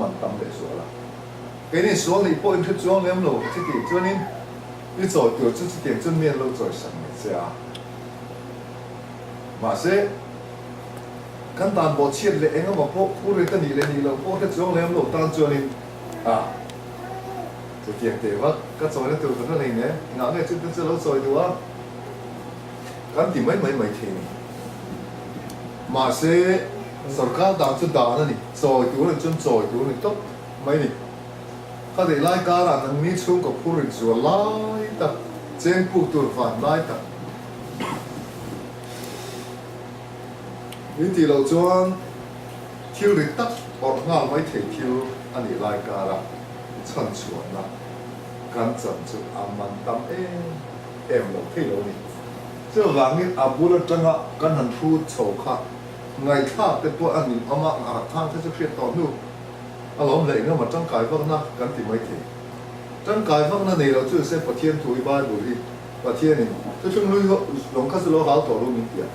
มันตั้มเลยส่วนละcái này số này bôi cái chỗ em lộ cái gì cho nên đi走有这点正面路走什么是啊mà sẽ căn bản bộ chiết lệ anh mà bộ phụ rồi cái này là bộ cái chỗ em lộ tan cho nên àจะเกี่ยงเตะว่าก็จอยแล้วตัวนั้นเองเนี่ยงานเนี่ยจุดนั้นจะเราจอยตัวกันที่ไม่ทีนี่มาเสียสุดการด่างจุดด่างนั่นนี่จอยตัวนั้นจนจอยตัวนี้ต้องไม่นี่ก็ได้ไล่การอ่ะนั่งนี่ช่วงกับผู้ริจวไล่ตัดเจนผู้ตัวฝันไล่ตัดวิธีเราจวนเที่ยวริตัดออกงานไม่เที่ยวอันนี้ไล่การอ่ะชั้นชวนนะการจัดจุดอามันตั้มเอ็มเราที่เรานี่เจ้าหวังนี่อาบุรุษจังอ่ะกันหันพูดโฉค่ะไงท่าเป็นตัวอันนี้เอามาอาทางที่จะเพียรต่อนู่นอารมณ์เลยเนี่ยมันจังกายพวกนั้นกันที่ไม่ถึงจังกายพวกนั้นนี่เราชื่อเส้นประเทศถุยบ้านบุรีประเทศนี่จะช่วงนู้นหลงข้าศึกโลหะตัวรุ่งนี้เดียว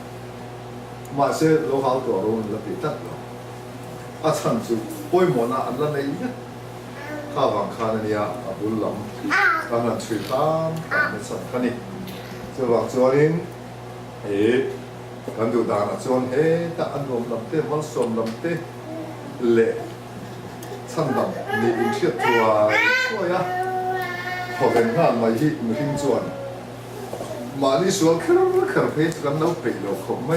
มาเส้นโลหะตัวรุ่งนี้เราติดตัดเราอาชั้นจุดป่วยหมดนะอันนั้นเองเนี่ยข้าวบางคาเนี่ยอาบุลลำกันนั้นช่วยตามกันไม่สั่นกันนี่เจ้าบางส่วนนี้กันดูด่านส่วนแต่อันรวมลำเต้มันสมลำเต้เละชั้นดำนี่อินเชียตัวช่วยพอเป็นงานมาที่มือทิ้งส่วนมาที่ส่วนแค่เราแค่เพจกันเราไปเราคงไม่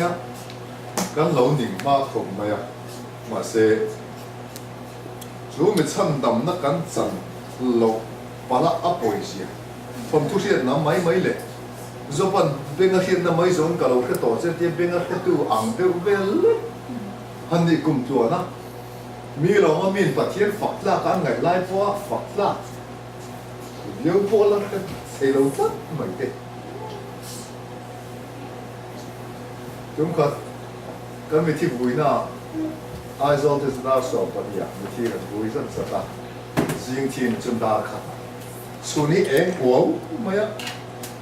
กันเราหนิงมากคงไม่มาเสรู้ไม่ชั้นดำนักกันจันเราปลาอัปโอยเสียผมทุกเสียน้ำไม่เลยจบวันเป็นอาทิตย์น้ำไม่ส่วนกับเราแค่ต่อเสียที่เป็นอาทิตย์ตัวอ่างเดียวเบลฮันนี่กุมตัวนะมีเรามามีประเทศฝักละกันไงไล่พวกฝักละเดี๋ยวพวกเราเสียเราตัดไม่ได้จุ่มกันมีที่บุยนะไอซอลที่สุดาสอบปฏิญาณมีที่กันบุยสันสัตย์สิ่งที่จุดดาขัดส่วนนี้เองหัวไม่อะ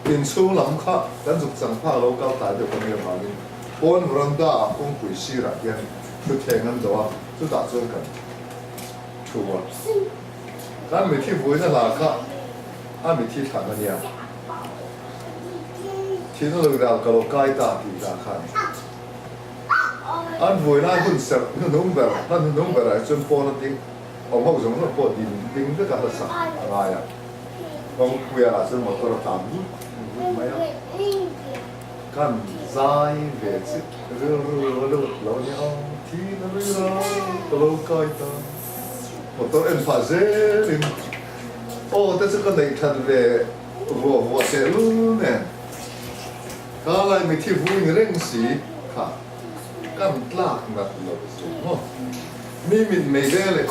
เป็นช่วงหลังข้ากันสุขสันต์ผ้าเราเก่าตายเดี๋ยวคนนี้มาลินปนรันดาคงคุยชีระยันคือแทงนั้นตัวจุดตัดส่วนกันชัวร์การมีที่บุยนั่นแหละค่ะอันมีที่ฐานนั่นเนี่ยที่นั่นเราก็เราใกล้ตาที่ตาขันอันบุยนั่นคุณเสร็จนุ่มแบบนั่นนุ่มแบบอะไรจนปนนั่นดิ้งออกมาจากนั้นปนดิ้งด้วยกันละสักอะไรอ่ะบางคุยอะไรจนหมดตัวตามไม่อะกันใจเวชิเรื่องเราเนี่ยที่นั่นเราใกล้ตาหมดตัวเอ็นฟาเซลินโอ้แต่จะกันในทันเวหัวเซลุเนี่ยก็เลยมีที่พูดเรื่องสีค่ะกันกล้าหนักเราสุดมีมินไม่ได้เลย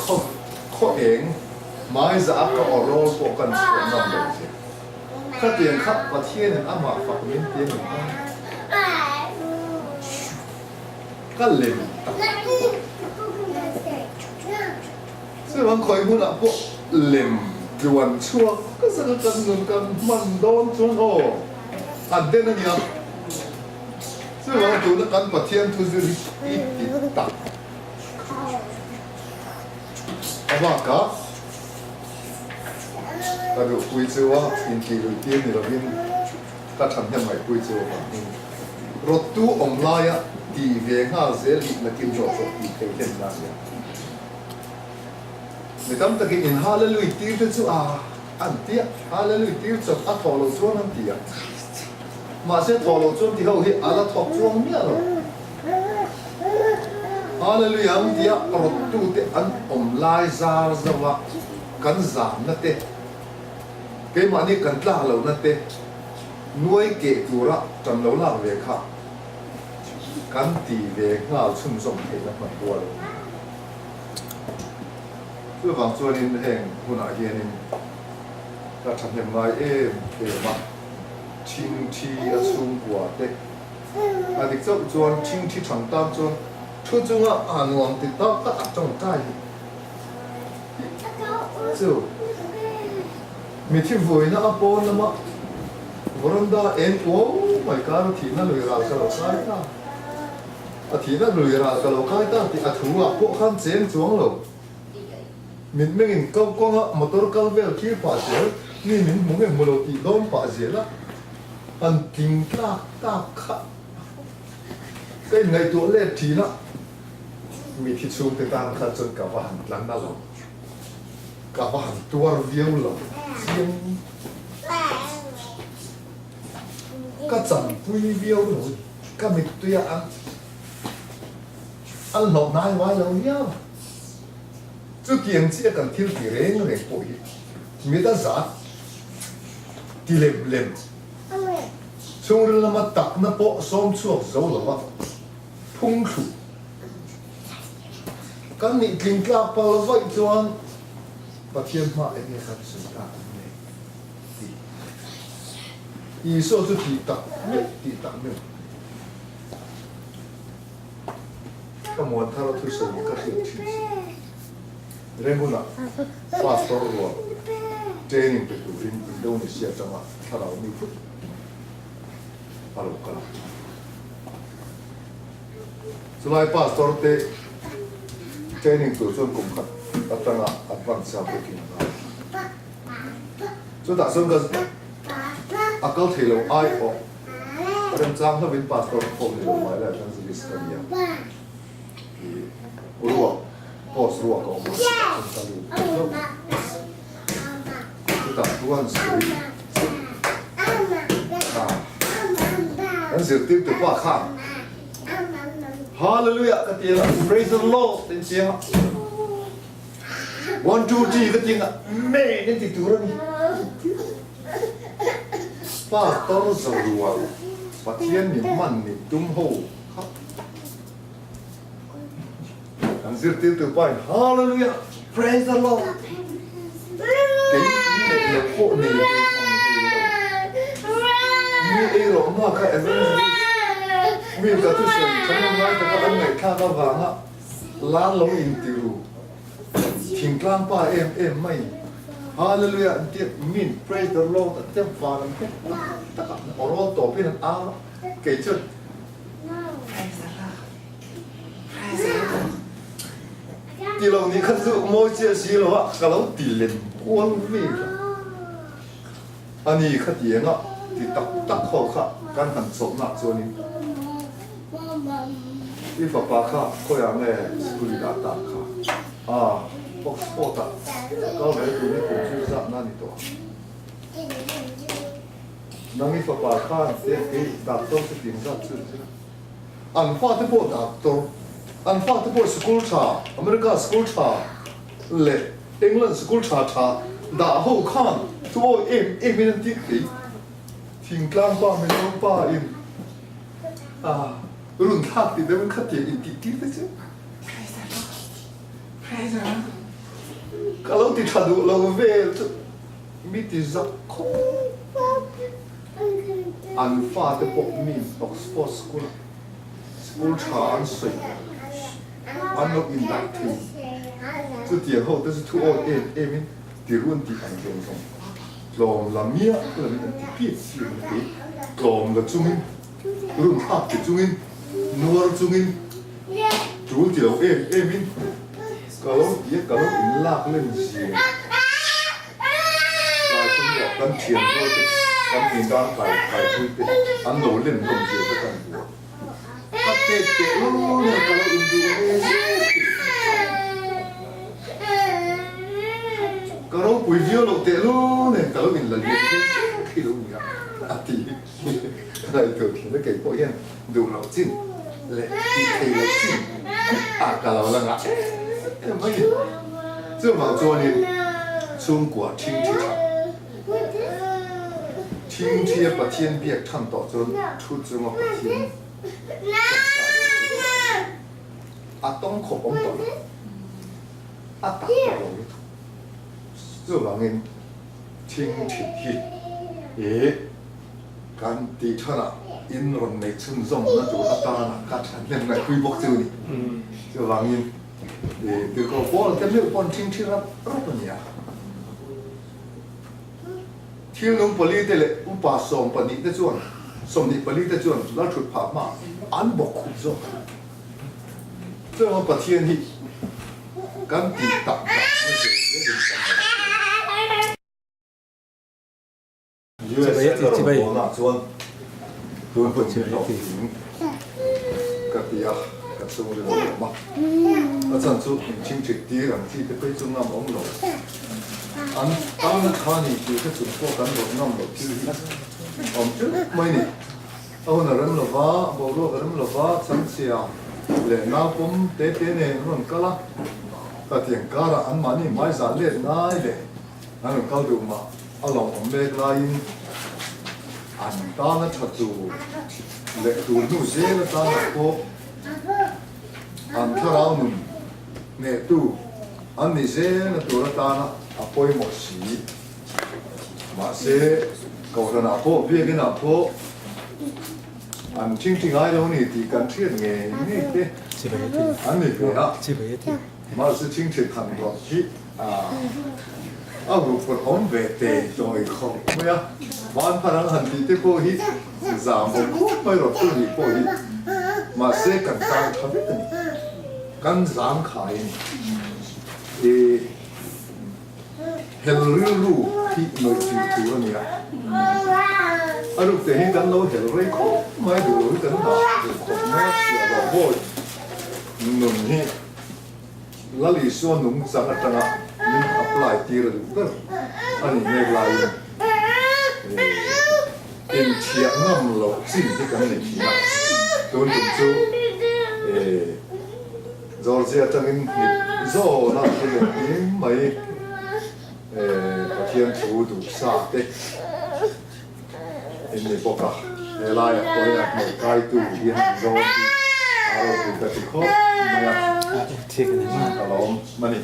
ข้อเองไม้จะอัพก็ออกโรลพวกกันส่วนนั่นเลยสิถ้าเตียงขับประเทศนั้นอามาฝักมิ้นเตียงหนึ่งก็เล่นซึ่งบางคนพูดอ่ะพวกเล่นจวนชั่วก็สกัดกันเงินกันมันโดนจนโอ้อันเด่นนั่นยังซึ่งบางตัวนักการประเทศทุจริตติดตัดเอาว่ากันก็ดูคุยเจอว่าอินทีรูทีนี่เราบินก็ทำยังไงคุยเจอว่ารถตู้ออนไลน์ที่เวียงหาเซลินักกินจอดที่เคยเห็นนั่นเนี่ยไม่ต้องตะกี้อินฮาเลลุยที่จะจู่อันเดียฮาเลลุยที่จะอัดทอลจวนอันเดียมาเสียทอลจวนที่เขาเห็นอะไรทอลจวนเนี่ยหรอฮาเลลุยอันเดียรถตู้ที่อันออนไลน์ซาร์ซว่ากันซามนั่นเองเกมันนี่กันตลาดเรานั่นเองหน่วยเกตุระจำเราล่างเวค่ากันตีเวง่าชุ่มส่งเห็นแล้วมันตัวเลยเพื่อบางส่วนนี้เองคุณอาเฮียนี่ก็ทำยังไงเดี๋ยวมาชิงที่สูงกว่าเด็กอันนี้เจ้าส่วนชิงที่ทางตามส่วนทุกจังหวะอ่านวันติดต่อก็อาจจะใกล้เจ้ามีที่ฝุ่นนะปนนะมั้งวันนั้นเอ็นโอ้ไม่กล้าที่นั่นเลยเราก็เราใกล้ตาที่นั่นเลยเราก็เราใกล้ตาที่อาถูกพวกขันเซนจวงเรา mình mình câu con motor câu về kia phá chế ni mình muốn cái mồ tí đom phá chế là anh kinh ta khá cái ngày tuổi lệ thì nóมีที่ชูติดตามขัดจนกับว่าหันหลังนั่นหรอกับว่าหันตัวเวียวหรอเสียงก็จังตุยเวียวหรอก็มีตัวอันหลอกนายไว้แล้วเนี่ยจุดยังเชื่อกันที่ที่เร่งป่วยมีแต่สัตว์ที่เล็มช่วงเรื่องมาตักน้ำโป๊ะซ้อมช่วงเจ้าหรอวะพุ่งฉุกันนี่กินกลาปลาไว้จวนประเทศมาเองครับสุดท้ายเนี่ยอีโซ่จะตีตักเนี่ยก็มวนถ้าเราทุกสิ่งก็คือที่เรื่องบุญอ่ะฟาสต์ตัวรัวเจนิงไปดูอินโดนีเซียจังหวะถ้าเรามีฟุตฮัลโหลกันสุดท้ายฟาสต์ตัวเตtraining tu chuan kum khat atanga advance sa booking na chu ta sun ka akal thelo ai o ram chang na win passport form ni lo mai la kan service ka ya ruwa post ruwa ko ma chu ta tuan si an sir tip tu pa kha Hallelujah, katiya. Praise the Lord. Tiya. 1, 2, 3 katiya. Me, nanti turun. Pastor Zarual. Patian ni man ni tumho. Ang sirti tu pai. Hallelujah. Praise the Lord. Kay ni po ni. Ni ero ma ka evangelist. มีแต่ทุกสิ่งฉันยังไงแต่ก็อันไหนข้าก็วางอ่ะล้านลงอินติรูทิ้งกลางป่าเอ็มไม่ฮาเลลูยาเดียมิน praise the Lord เต็มฟ้าแล้วเนี่ยตะกับอรอต่อพี่นั่นอ้าเกจิที่เรานี่ขัดสู้โมเจสีเราอ่ะก็เราตีเล่นกวนวิ่งอันนี้ขัดเย็นอ่ะที่ตักข้อข้าการหันศพหนักส่วนนี้ที่ฝาปาข้าก็ยังแม่สกุลิดาตาข้าพวกสปอร์ตก็เลยดูนี่ผมชื่อสักนั่นนี่ตัวนั่งมีฝาปาข้าเสียกี่ดาบตัวสิ่งสักชื่ออันฟ้าที่พวกดาบตัวอันฟ้าที่พวกสกุลชาอเมริกาสกุลชาเละอังกฤษสกุลชาดาหูข้างตัวเอ็มมีนันที่ขีทิ้งกลางป่าไม่ต้องป่าอินรุ่นทักที่เดิมขัดเย็นอินติกิเลยจ้ะkalau tidak ada level miti zakko anfa te pok min Oxford school chan sui ano in that thing 这点后都是 too old min 的问题很严重ลมละเมียละมีที่พิษอยู่ที่ลมละจุ้งรุ่นทักที่จุ้งนัวจุ้งจูเดียวมินkalau dia kalau inlak lensi kalau tu dia kan tiang tu kan tinggal kai tu an lo len kom je tu kan tapi tu kalau Indonesia kalau video lo te lo ne kalau in la dia kilo ni ati lai tu ni kai po yan du lo chin le ti lo chin kalau la ngahไม่这毛做呢中国听体场听体把天别看到就出这么把天东口崩倒打到了这玩意听体การตีท่านะอินรอนในชุ่มส่งนั่นจูอัตานะการฉันเล่นในคุยบอกจูนี่这玩意เดี๋ยวก็พอแต่ไม่พอทิ้งที่รับเนี่ยที่นุ่งผลิตเลยอุปสมปนิตจวนสมนิผลิตจวนแล้วชุดผ้ามาอันบอกคุณจ้ะเจ้าประเทศนี้การติดตับไม่ใช่ USA đó là bộ nào chuan tôi vẫn chưa đọc tiếng các tia các số liệu mà ở trong số chính trị tia làm gì để bây giờ nằm ông lộ anh tao nó khai này thì cái số phố cán bộ nằm lộ chứ ông chứ mấy này ông nào làm lộ vá bộ lộ làm lộ vá chẳng xia lệ nào cũng tế tế này nó làm cái lá cái tiền cá là anh mà này mai giá lệ này đấy anh làm cao đủ mà anh lòng ông bê lại anh ta nó thật dù lệ đủ nụ dễ nó ta nó có anh thà rau nụ nè tu anh này dễ nó tu nó ta nó apoi một xí mà sẽ cầu ra nào po bia cái nào po anh chính chính ai đâu này thì cần thiết nghề này thế anh này phải á mà sẽ chính chính thành rồi chứ如果我们得做一口，没有，玩怕人很低的过去，咱们不买了自己过去，嘛是更加特别的，更难看的，很路去内地做呢，如果是跟老很累苦，买到跟他，买是了不，农业，那里说农场啊，当啊。nhưng apply tiệt được anh nghe lại in chiang ngâm lộ xin thì cái này thì là tôi cũng chú Georgia trong in do nó cái những mấy thiên thủ đủ xa đấy in này bốc à lại tôi là một cái tu hiền rồi rồi thì cái gì khó mà thiệt này mà lắm mà này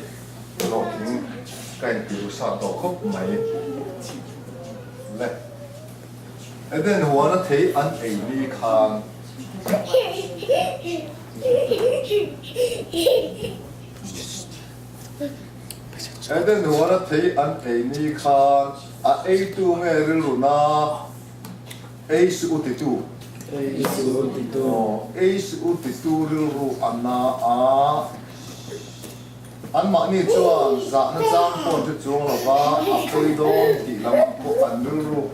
เราถึงใกล้ผิวสาดครบไหมเลยไอ้เดินหัวนั่นที่อันไอ้นี่คางไอ้เดินหัวนั่นที่อันไอ้นี่คางไอ้ตัวเงี้ยรู้นะไอ้สุดที่ตัวไอ้สุดที่ตัวรู้อันน่ะanh mà ni cho dạ nó trang còn cho chúng là ba tôi đó thì làm có anh luôn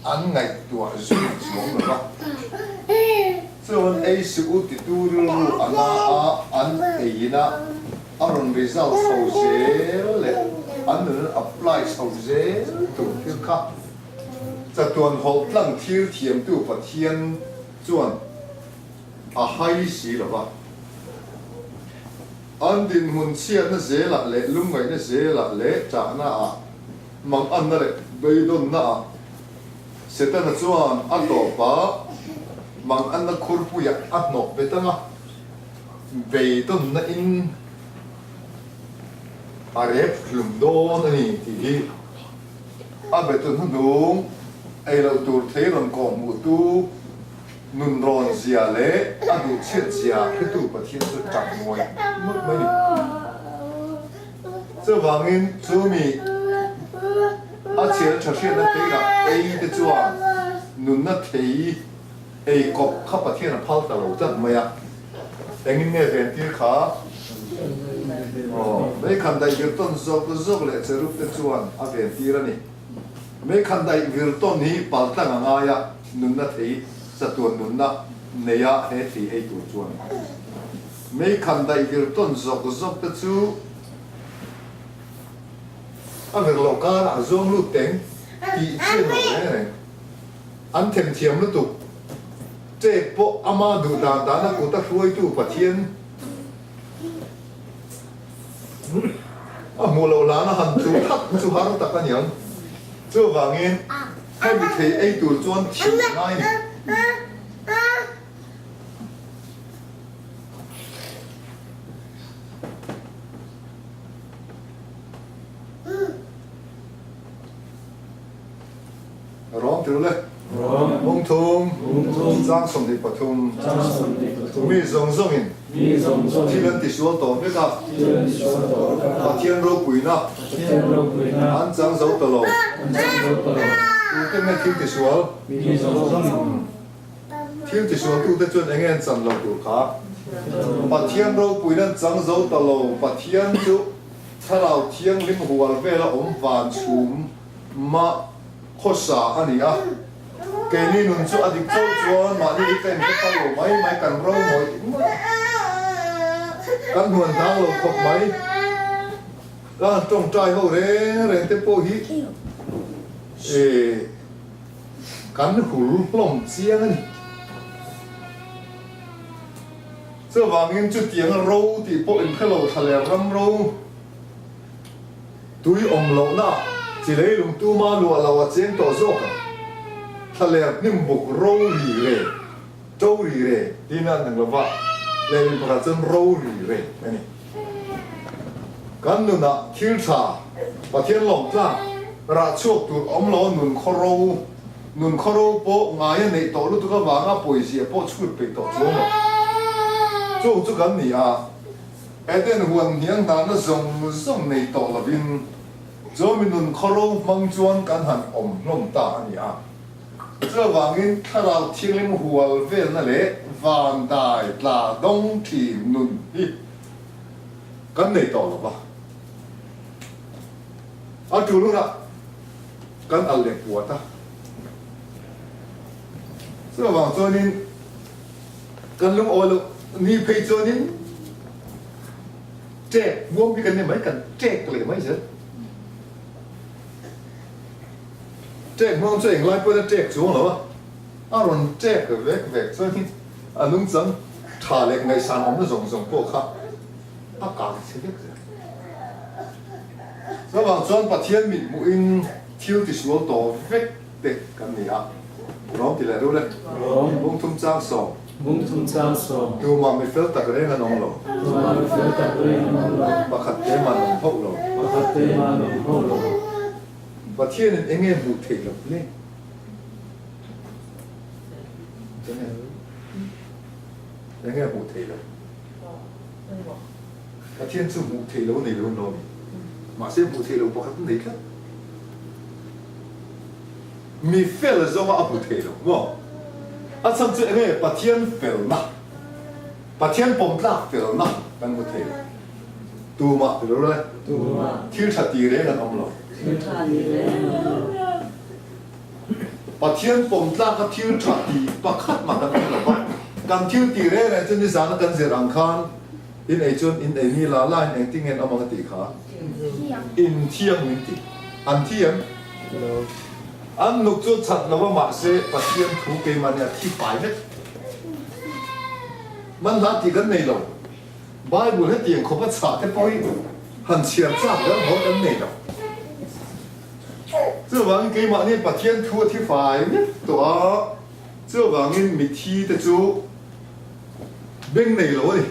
anh ngày tuổi xuống xuống là ba cho anh ấy sự thì tôi luôn anh ấy na anh result sau dễ lệ anh nữa apply sau dễ tụ thiếu khác cho tuần hậu lăng thiếu thiểm tụ và thiên chuẩn hay gì là ba anh din hun xiên nó dễ là lệ lúc ngày nó dễ là lệ trả na mang ăn nó lệ bây đôn na sẽ ta nó chuan ăn tổ ba mang ăn nó khur pu ya ăn nọ bây ta na bây đôn na in rep lum đôn này thì bây đôn nó đúng ai lâu tuổi thế làm còn một tu nun ron zia le adu chet zia cái tu bát thiên sự chẳng ngồi mất mấy đi这王因朱米前朝鲜那对了 A 的转nun那提 A 国ข้าประเทศน่ะพัลตลอดจังไหมอ่ะแต่งี้เนี่ยเป็นที่ขาไม่คันใดวิลตันซอกเลยจะรูป的转เป็นที่ละนี่ไม่คันใดวิลตันนี้ปัลตั้งง่ายอ่ะnun那提สตัวนุนนะเนียเฮตีไอตัวจวนไม่คันใดกิรต้นซอกตะจูอันเป็นโลกาละจงลูกเต็งที่เชื่อหน่อยเนี่ยอันเทียมเทียมแล้วตุกเจ็บปะอามาดูดานะกูตะช่วยตู้ปะเทียนมูลลานะหันจูทักจูฮารุตะกันยังเจ้าว่างี้ให้ไปเทไอตัวจวนเทียมง่ายนี่ร้องถึงเลยมงทุมจ้างสมเด็จปทุมมีทรงอินที่เล่นติดชัวต่อไม่กับเทียนโรกุยนะอันจ้างเสาตลอดตู้เต็มไม่ทิ้งติดชัวทิ้งติดชัวตู้เต็มจนเองจันเราดูขา Bà thiên râu bùi nên chẳng dấu tà lô bà thiên chú thà rào thiên lim hùa về là ống vàng chùm mà khó xả anh à cái này nôn chú anh đi châu chuan mà đi cái này cái lô mấy mấy cần râu mỗi cần huân thang lô khóc mấy là trong trai hậu rèn tế bố hí cần hùl lòng chiang anh sơ vàng in chút tiếng râu thì bộ in cái lô thà lẹ râm râu túi ông lỗ na chỉ lấy lùng tu ma lụa lào chén tổ dốc thà lẹ niệm bục râu rì rề trâu rì rề đi na thằng là vợ lấy mình phải chân râu rì rề nàyกันนู่นน่ะทิลชาประเทศหลงจ้าราชวกตัวอมล้อนุนคอรูโปงายในโตลุตุกวางอ่ะป่วยเสียโปชุดไปต่อจ้วงจู่กันนี่อ่ะไอ้เด่นหัวเนียงตาน่ะส่งในโตละบินจ้วงมีนุนคอรูมังจวนกันหันอมล้มตานี่อ่ะเจ้าวางอินถ้าเราทิ้งลิมหัวเวลนั่นแหละวานได้ปลาดงที่นุนนี่กันในโตละปะเอาดูลูกละกันเอาเล็กหัวตาเสื้อวางตัวนี้กันลุงโอลุนี่เพย์ตัวนี้แจกวงพี่กันเนี่ยไหมกันแจกเลยไหมเสือแจกมองตัวเองไล่ไปแล้วแจกช่วงหรอวะอารมณ์แจกกับแวกตัวนี้อันนู้นจังถ่ายเล็กในสารผมจะส่งพวกเขาอากาศเสียเยอะระหว่างส่วนประเทศมีมุอินทิวที่สวนต่อเวกเด็กกันนี่อ่ะร้องที่ไหนรู้เลยบุ้งทุ่มจ้างสองดูมาไม่เฟลตักเรื่องน้องหรอกประคัดเตมันน้องพกหรอกประเทศนั้นเองเงี้ยบุตรหรอกเนี่ยเองเงี้ยบุตรหรอกประเทศจู่บุตรหรอกนี่รู้น้องมาเสียบุตรหรอกประคัดนี่ครับมีเฟลจะมาบุตรหรอกมั้งอาจารย์จะเงี้ยประเทศเฟลนะประเทศปมลักเฟลนะกันบุตรหรอกตัวมารู้เลยที่ชัดดีเลยกันอมหรอกประเทศปมลักกับที่ชัดดีประคัดมากันอมหรอกการที่ตีเร่เนี่ยจนที่สารกันเสียรังคานอินไอจนอินไอนี่ลาลายอินติ้งเงินเอามาตีขาอินเที่ยงมิติอันเที่ยงอันนุกจุดชัดแล้วว่ามาเสประเทศถูกเกมันเนี่ยที่ไปเนี่ยมันรัดที่กันในเราบายบุญให้เตียงขบชัดแต่พอหันเชียร์จับแล้วเขากันในเรา这玩意给嘛呢？把天土ที่ฝ่ายเนี่ยตัว这玩意มีที่แต่จู่เบ่งในเราเลย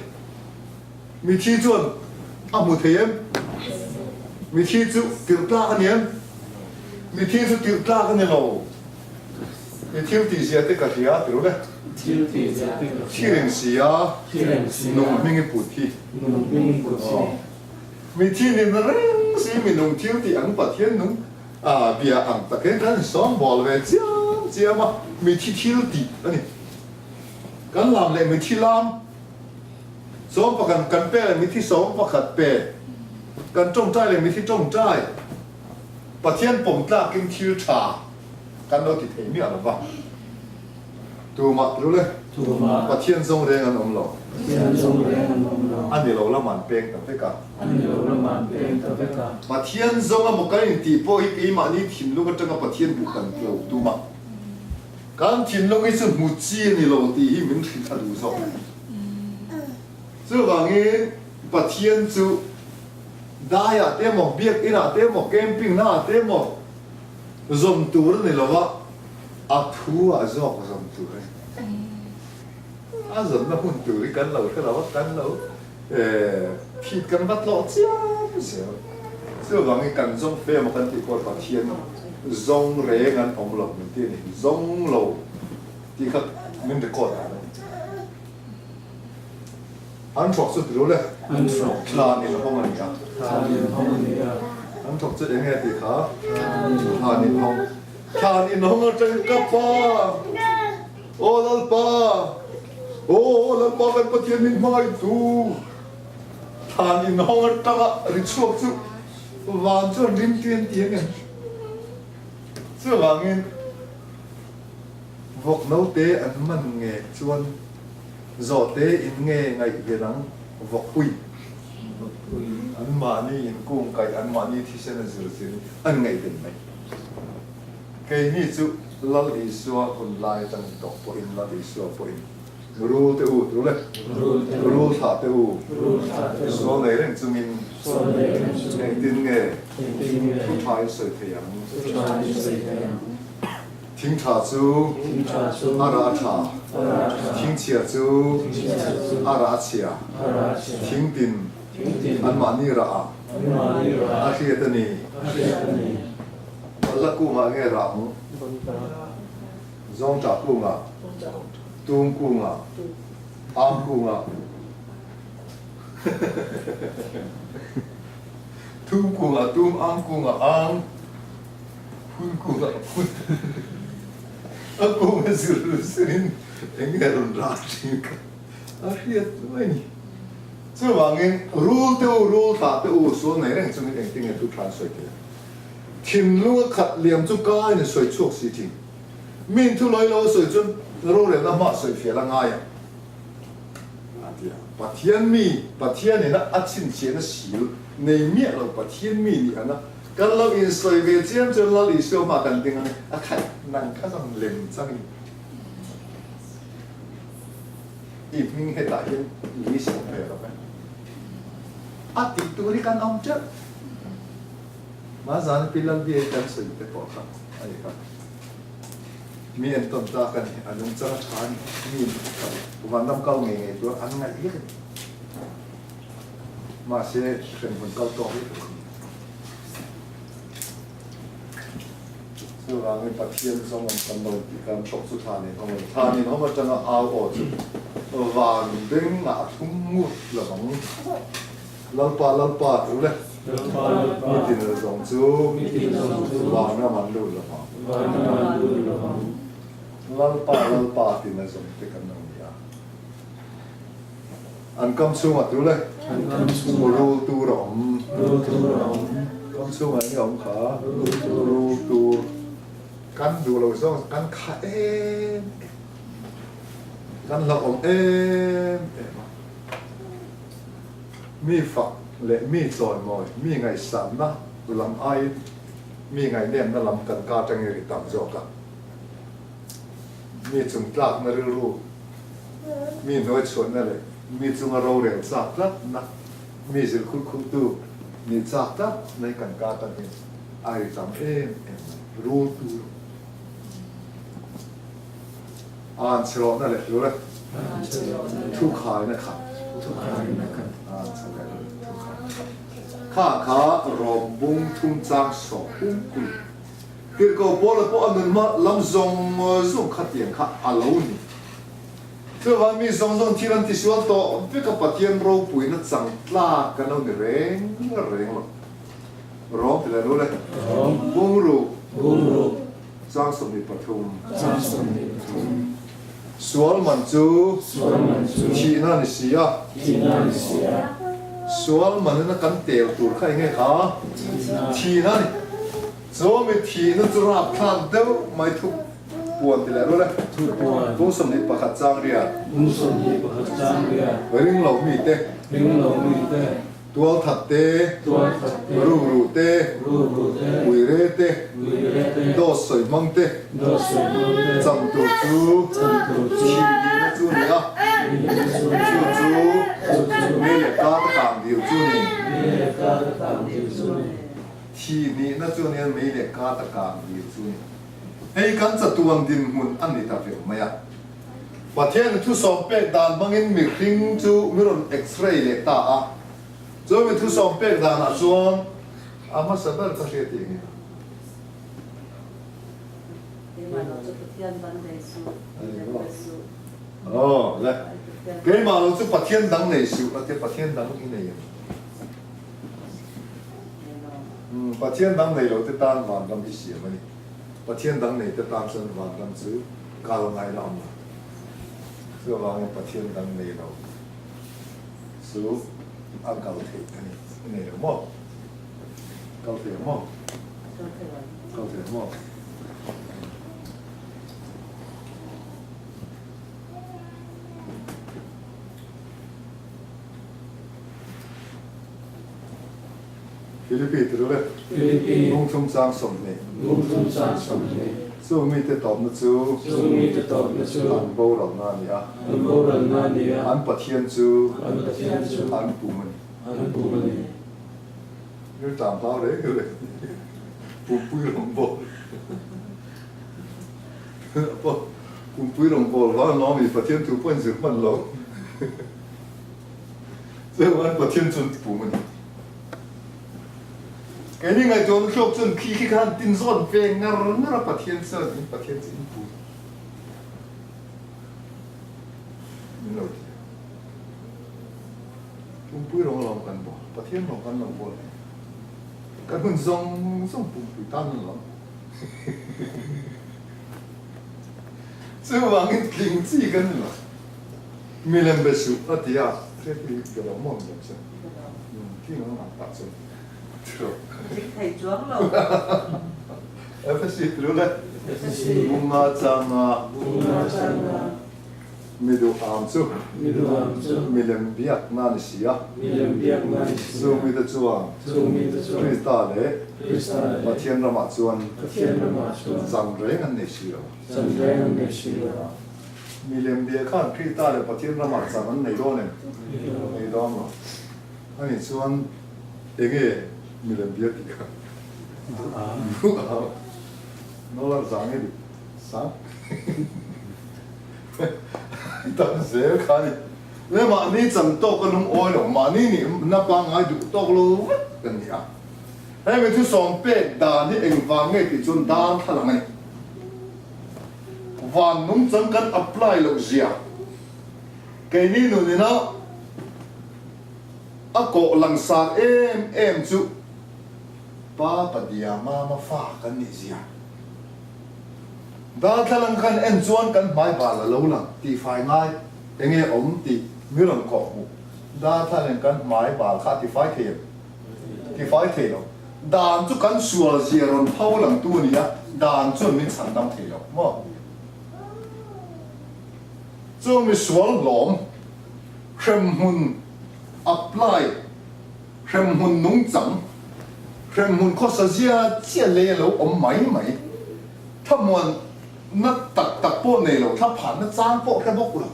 มีที่จวนอามุเทียมมีที่จู่ติดปลากันเนี่ยมีที่จู่ติดปลากันเนี่ยเรามีที่ตีเสียติดกระเทียติดรู้ไหมที่เรื่องเสียนุ่มไม่เงี้ยปุถุมีที่นี่นั่นเองสิมีนุ่มที่ตีอังปัดเทียนนุ่มเบียอังตะเกียงกันสองบอลเวเจียมามีที่ตีอันนี้กันลำเลยมีที่ลำสองประกันกันเป้เลยมีที่สองประกันเป้กันจงใจเลยมีที่จงใจประเทศผมกล้ากินที่ชากันเราติดเหนี่อะไรบ้างตัวมารู้เลยประเทศทรงเรียงกันอมหล่ออันนี้เราละมันเป่งแต่ไม่กันประเทศทรงอ่ะมันก็ยังตีโป้อีกอีมานี่ถิ่นลูกก็จะกับประเทศบุกันเราตัวมาการถิ่นลูกนี่คือมุจีนี่เราตีที่มันถิ่นทะลุสองซึ่งบางทีประเทศจู่ได้อะเต็มหมดเบียกอีน่ะเต็มหมดแกมปิ้งน่ะเต็มหมดจอมตัวนี่เราว่าอัดหัวจอกจอมตัวอาจจะหุ่นตัวกันเราแค่เราว่ากันเราผิดกันวัดหล่อเจ้าเสียซึ่งบางทีกันจงเฟมันกันที่คนประเทศจงเร่งกันอมหลอกเหมือนที่นี่จงเราที่เขามันจะกดอันถกสุดรู้เลยคลานนี่เราห้องอะไรกันอันถกสุดยังไงตีขาคลานนี่ห้องคลานนี่ห้องจังกับป้าโอ้ลป้า โอ้แล้วบอกกันประเทศนี้ไม่ดูทานอินห้องตั้งริชวกจุวางจนริมเตียนเตียงเงี้ยเสื้อวางเงี้ยพวกน้องเตะอันมันเงี้ยชวนจอดเตะอินเงี้ยไงเกี่ยงพวกอุ้ยอันมานี่อินกุ้งไก่อันมานี่ที่เส้นสื่อสิ่งอันไงเป็นไหมแค่นี้จุลลอีสัวคนลายตั้งตกพออินลลอีสัวพออินรู้เตอูรู้เลยรู้ถาเตอูส่วนไหนเรื่องจุมินเองดินเงยผู้ชายสวยเทียมทิ้งชาจูอาราชาทิ้งเชียจูอาราเชียทิ้งดินอันมานีระอาเชียตนีวันละกูมาเงยรังจงจับกูมาตุ้มกูมาอ้ามกูมาตุ้มกูมาตุ้มอ้ามกูมาอ้ามพุ่นกูมาพุ่นaku mesrusin engerun rating ariat mani so wangin rule ta te u so nei reng chung eng ting tu translate ke thin lu khat liam chu ka ni soi chok si ting min thu loi lo soi chun ro le na ma soi fia la nga ya atia pathian ni na achin che na sil nei mi lo pathian mi ni anaกันเราอินสวยเวียเจียมจนเราลิชั่วมากันติงอะไรอะใครนั่งข้าสังเล่มจังอีมิงเหตุใดลิชั่วไปหรอไหมอะติดตัวที่กันอมจัดมาจานพิลันดีกันสุดแต่พอครับอะไรครับมีอันต้นตากันอันนั้นจะทานมีวันน้ำเก่าเงี้ยตัวอันไหนเยอะมาเสียเป็นคนเก่าตัวนี้คือเราไม่ปัจเจียนสมองกันเราที่การชกสุดท้ายนี่เขาไม่ทานี่เขามาจะมาเอาออกจุดวางดึงหนาทุ่งมุดหลังลัลปารู้เลยมีตินสองจูวางน้ำมันดูหลังลัลปาตินสองที่กันน้องยาอันกำชูมาดูเลยรูตูหลงกำชูมานี่ของขารูตูกันดูเราส่งกันขากันเรามีฝักและมีจอยมอยมีไงสามนะดูลำไอมีไงเนี่ยนั่นลำกันกาจังเงยต่ำจอกันมีจุงตากนั่นรู้มีน้อยชนนั่นเลยมีจุงเราเรียนจากนั้นนะมีสิ่งคุ้นๆดูมีจากนั้นในกันกาจังเงยไอจำรู้ดูอ่านฉลองนั่นแหละรู้ไหมทุกขายนะครับอ่านฉลองทุกขายข้าขารอมบุ้งทุ่งจางสอบบุ้งกุยเกี่ยวกับพวกเราพวกนั้นมาลำซงขัดเตียงข้าอาลูนี่เพื่อว่ามีซงที่รันที่สวนโตเพื่อกับปฏิญเราปุ๋ยนั่นจังตลากันเอาเร่งหรอกร้องไปแล้วรู้เลยบุ้งรูจางสมนิปทุมสวลมันจูทีนั่นสิยะสวลมันนั่นกันเตียวตัวใครไงคะทีนั่นโจมีทีนั่นจะรับทางเดียวไม่ทุกปวดที่แล้วรู้เลยบุ้งสมนิปขัดจางเรียเรื่องเรามีเต้ตัวถัดเตรูเตวิเรเตโดสวยมังเตจังตัวจูชีดีนะจูนี่อ่ะจูไม่เล็กกาตะกางเดียวจูนี่ทีนี้นะจูนี่ไม่เล็กกาตะกางเดียวจูนี่ไอ้กันจะตัวดินหุ่นอันนี้ตาเปล่าไหมอ่ะประเทศทุกสองเป็ดดานบางเงินมีทิ้งจูมีรถเอ็กซเรย์เล็กตาอ่ะจนมีทุกสองเป็ดดานอ่ะส่วนอามาสับเบอร์จะเรียกยังไงอ๋อเลยเกี่ยมาเราจะปะเทียนดังในสุเราจะปะเทียนดังที่ไหนปะเทียนดังในเราจะตามวันดำที่เสียมันปะเทียนดังในจะตามเส้นวันดำซื้อกาลไงเรา Sự vang Phật thiên đăng này đâu số ăn cầu thể cái này đúng không cầu thể đúng không cầu thể đúng không Philippines rồi đấy nông thôn sang sống này số mi te tọp nó chú ăn bầu lòng na nia ăn Phật thiên chú ăn bù mình như tạm thao đấy cái này bùi lòng bầu bùi lòng bầu và nó mi Phật thiên chú phân xử mình lâu rồi ăn Phật thiên chú bù mình cái này ngày tôi chụp chân khi khăn tin giòn về ngar Phật thiên sơn Phật thiên chính bù rồi chúng bùi lòngกันบ่Phật thiên lòngกันบ่cái mình dùng bùi tan lắm chứ vàng cái kinh gì cái này mình làm bê sụp ở đây à thế thì cái đó mòn được chứ khi nó làm tạt rồi thầy chuông rồi FSC rồi đấy bunga changa midu amchu milam biak nan sia so mi da chuang krista le pathian rama chuan zang re ngan ne sia milam biak khan krista le pathian rama chang an nei do ne nei do ma ani chuan enge milam biak ti kha nó là dạng gì sáng tận dễ khai nếu mà ni chẳng to cái nông oi rồi mà ni na ba ngay được to luôn cái gì à hay mình thu sòng pe đàn ni anh vàng ngay thì chun đàn thà là ngay vàng nông chẳng cần apply lâu gì à cái ni nó ni nó à cổ lăng sạc em chú ba dia mama pha cái gì à đã thay lang khăn em chuan kan mai ba la lâu lang ti phai ngay anh nghe ti mi lòng cọ mu đã thay lang kan mai ba khá ti phai thế lo đàn chú kan sủa ziaron phao lang tu ni à đàn chuan min san dam thế lo mo chú mi sủa lom khem hun apply khem hun nung chang khem hun ko sa zia chia le lo maiถ้ามวนนักตักโป้เนี่ยเราถ้าผ่านนักจ้างโป้แค่บกเรา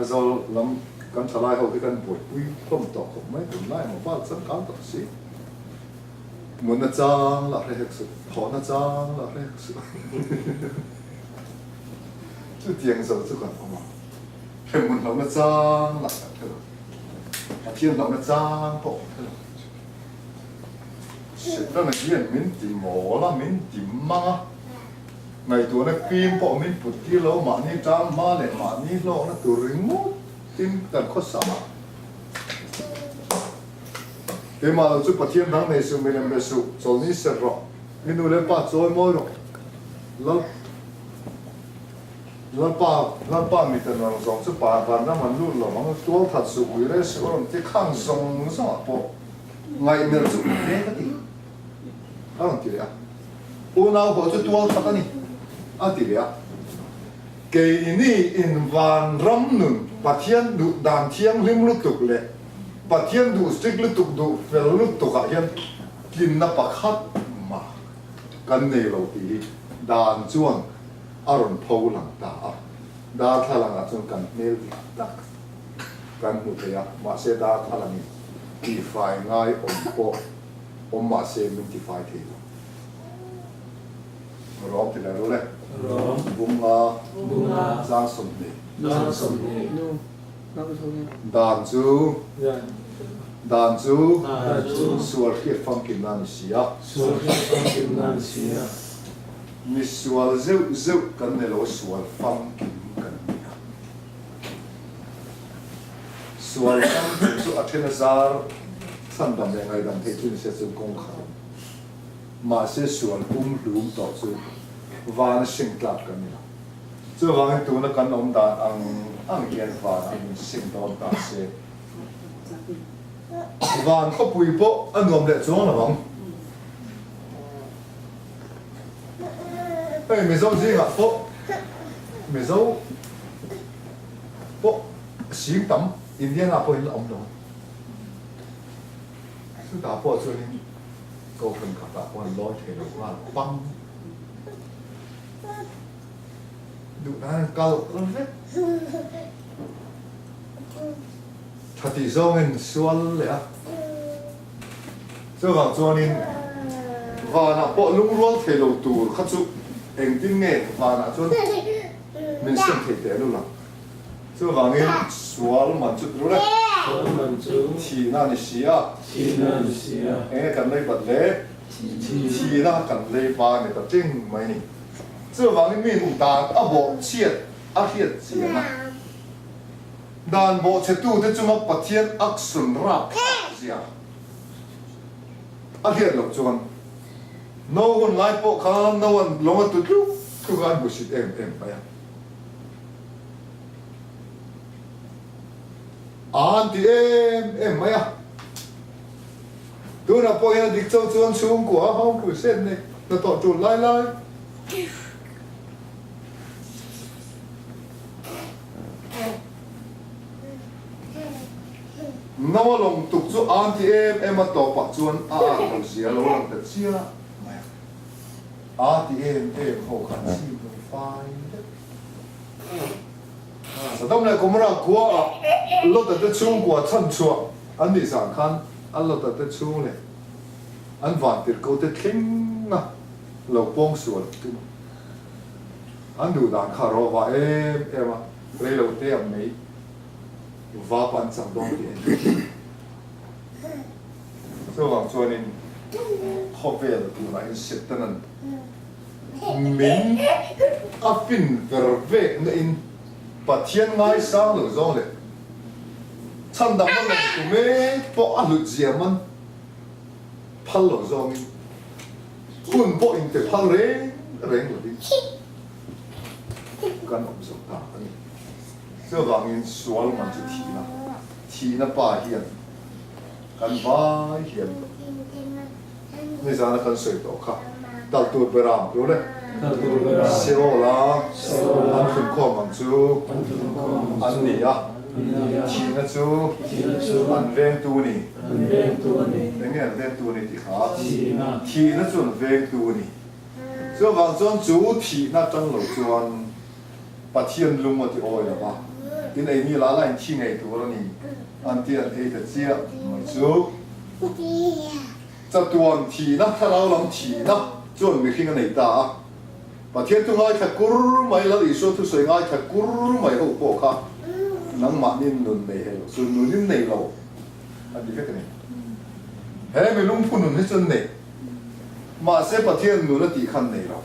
เราลำกันทลายเขาที่กันปวดปุ้ยต้มตอกผมไม่ถึงไล่หมู่บ้านสังกัดตัดสิมวนนักจ้างละเรื่องสุดพอนักจ้างละเรื่องสุดจุดเตียงสุดสุดกันออกมาเรื่องมวนเรานักจ้างละเท่าเที่ยงเรานักจ้างโป้เสร็จแล้วนักเรียนมิ้นตีหมอละมิ้นตีมังในตัวนักฟิล์มพอมิ้นปุดที่เรามานี่จ้างมาเลยมานี่เรานักตัวริงมุดติ้มกันข้อสามเดี๋ยวมาเราจะปะเทียนทั้งในสุเมลัมเบสุโซนี่เสร็จหรอมินูเล่ป้าโจยมอยหรอแล้วป้ามีแต่นางสองจะป่ากันน้ำมันรุ่นหรอมันตัวถัดสุวิเรศว่ามันที่ข้างทรงสมัครพอไงเมื่อสุดเด็กก็ดีอะไรทีเดียวอุณาหัวจะตัวทักนี่อะไรทีเดียวเกย์นี่อินวันรำหนึ่งปัจเจียนดูด่านเทียงลิมลุตุกเละปัจเจียนดูสติ๊กลุตุกดูเฟลลุตุกอะยันกินนับปักฮัดมากันในโลกีด่านจวนอารมณ์พูหลังตาด่าทะลังจนกันเนลตักกันมุทยามาเสด่าทะลังนี่ที่ไฟง่ายอมมาเซมินที่ไฟทีร้องที่ไหนรู้เลยบุ้งอาจางสมเด็จด่านจูสวรรค์ฟังกินนันเสียมีสวรรค์เจ้ากันในโลกสวรรค์ฟังกินกันสวรรค์ฟังกินสุอาเทนซาร์ท่านดำยังไงดำเทจุนเสียจนกงขาวมาเสียสวรรค์ลุ่มต่อจู van sing tlap kan ni chu wang tu na kan om da ang hian van ang sing dom ta se van ko pui po anom le chong la bang ai me zo ji ga po me zo po sing tam India na po in om do su da po chu ni go kan ka ta po lo the lo wa bang đủ na cao lắm đấy thật thì do mình xuân lẽ cho vào cho nên và là bộ lung luôn thể đầu tù khắc dụng anh tin nghe và là cho mình xem thể tế luôn là cho vào nên xuân mà chút rồi đấy thì na ni xí à anh cần lấy bật lẽ thì na cần lấy ba người ta chính mấy này这往里面打啊无切啊黑钱啊，但无切度的怎么把天啊顺拉拍下，啊黑了就，no one 来不看 ，no one 弄个嘟嘟，就干不是哎呀，安迪哎呀，都那不要你走转中国好不现呢，那到处来。nó lòng tục cho anh thì em mà tỏ bạc chuan đầu xía lâu lòng thật xía anh thì em hồ khăn xí phai sao đông này cũng là của lót tới chung của chân chua anh đi sang khăn anh lót tới chung này anh vạn tiệt câu tới kinh à lâu bông xuân anh đủ đàn khá rõ và em à lấy lâu tê em mấy và bạn chẳng đông thì so vàng cho nên họ về là tụi này sẽ tên mình áp pin về nên把天爱上了种嘞，趁到我们做咩把阿路节们拍了种，半把人哋拍人嗰啲，跟唔熟打嘅。这往年说了嘛就提了，提那把险，跟把险，你想那跟水多卡，到多不让对不对？小啦，安分靠忙住，安你啊，提那住，安ven度你，等下ven度你的卡，提那住ven度你，这往转主提那张楼转，把天龙我就爱了吧。因为你拿来听哎多了你，安点哎的接没做，这段题呢，他老能题呢，就没听个你打啊，把天都爱看咕买了，你说都谁爱看咕买好不卡，能马年轮没黑了，所以轮没了，安你这个呢，还没弄破轮是真的，马些把天轮了抵看没了，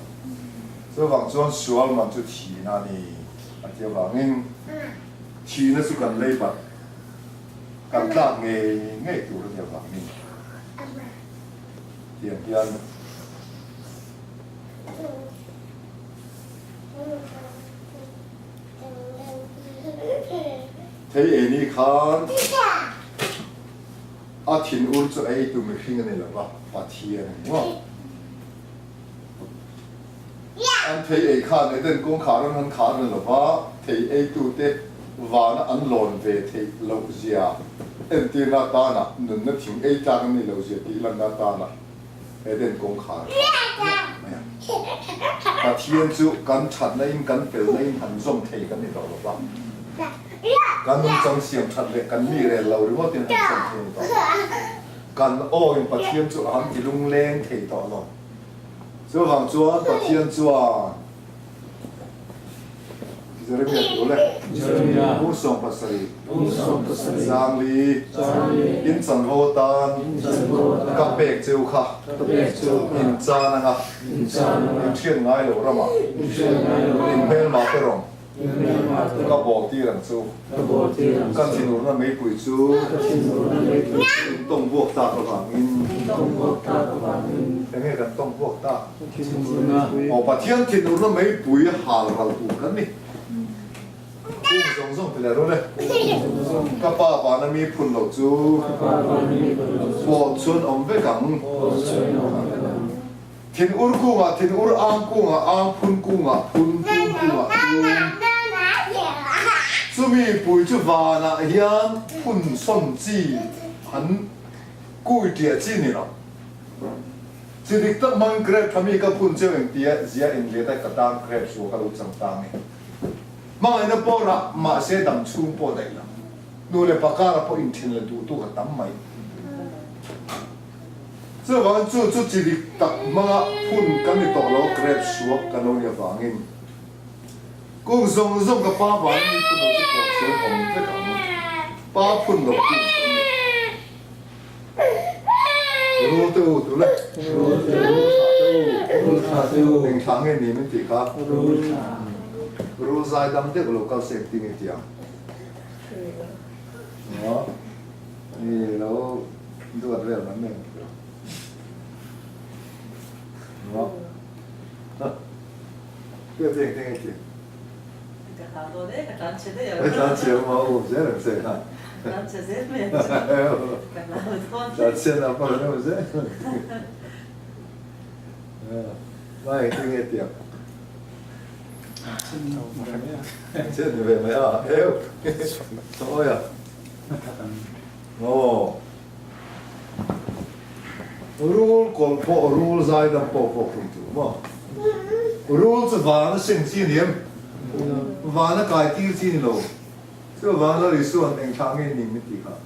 所以往转说了嘛就题那里，啊就往因。ทีนั้นสุกันเลยแบบการลากเงยตัวเดียวแบบนี้เดียนยันเที่ยนี่ขันอาทินอุลจะไอตัวไม่พิงกันเลยหรอวะปะเทียนว่าอันเที่ยขันไอเดินกงขาแล้วนั้นขาเลยหรอวะเที่ยตัวเด็ว่านะอันหล่นเวทีโลเซียเอ็นตีนาตานะนุ่นนั่งถึงจางนี่โลเซียตีลันนาตานะเดินกงขาแต่เทียนจุกันฉัดในอินกันเปลในอินหันส่งเทกันนี่ต่อหรือเปล่ากันนุ่งจังเสียงฉัดเลยกันมีเรเราหรือว่าเป็นหันส่งเทต่อกันโอ้ยปะเทียนจุหันที่ลุงเล่งเทต่อหรอส่วนฝั่งจวนปะเทียนจุJeremia, Usong Pasari, Zangli, Insan Hotan, Kapek Zeuka, Inzananga, Inchen Nailo Rama, Inmel Maperong, ก็บอกที่หลังสู้กันที่นู้นไม่ปุ๋ยสู้ต้องบวกตากระหว่างอินยังไงกันต้องบวกตาออกปะเทียนที่นู้นไม่ปุ๋ยหาเราถูกกันนี่กุ้งส่งไปแล้วเลยก็ป้าบ้านมีพุ่นหลอกจูบอชวนอมไปกังทินอุรกุ้งอ่ะทินอุรอ่างกุ้งอ่ะอ่างพุ่นกุ้งอ่ะพุ่นกุ้งอ่ะสุมีปุ๋ยจูวานะยังพุ่นส้มจีหันกุ้ยเดียจีนี่หรอสิริตั้งมันเกรดทำให้กับพุ่นเจ้าเองเดียเสียเองเลยได้กระด้างเกรดชัวกับลูกจังตังนี่มาไอ้นั่นพอละมาเสียดำชุ่มพอได้ละดูเลยปากกาละพออินทินเลยดูกับตั้มไหม这玩就自己的打嘛混跟你到了 grab 说跟侬也反应，公松松个爸爸你不能去搞小红这个，爸混了不？รู้ตัวเลยหนึ่งทางให้นี่มันติดครับรู้ใจดำเด็กเราก็เสพติดนิดเดียวเนาะนี่เราดูอะไรแบบนั้นเนาะเพื่อเองไงจีไอ้ตาเชียวมาโอ้เจ๋งเจ๋งฮะตาเชียวนะพ่อเนี่ยเจ๋งไม่จริงไงเดียวเช่นเวไม่อ่ะเอ้ยโอ้ยโอ้รูลก่อนพอรูลใจดำพอคุณตัวมั้งรูลจะวางนะสิ่งที่เนี่ยวางนะกายที่ที่นี่เราจะวางนะริสุนเองทางเงินนี่ไม่ดีครับ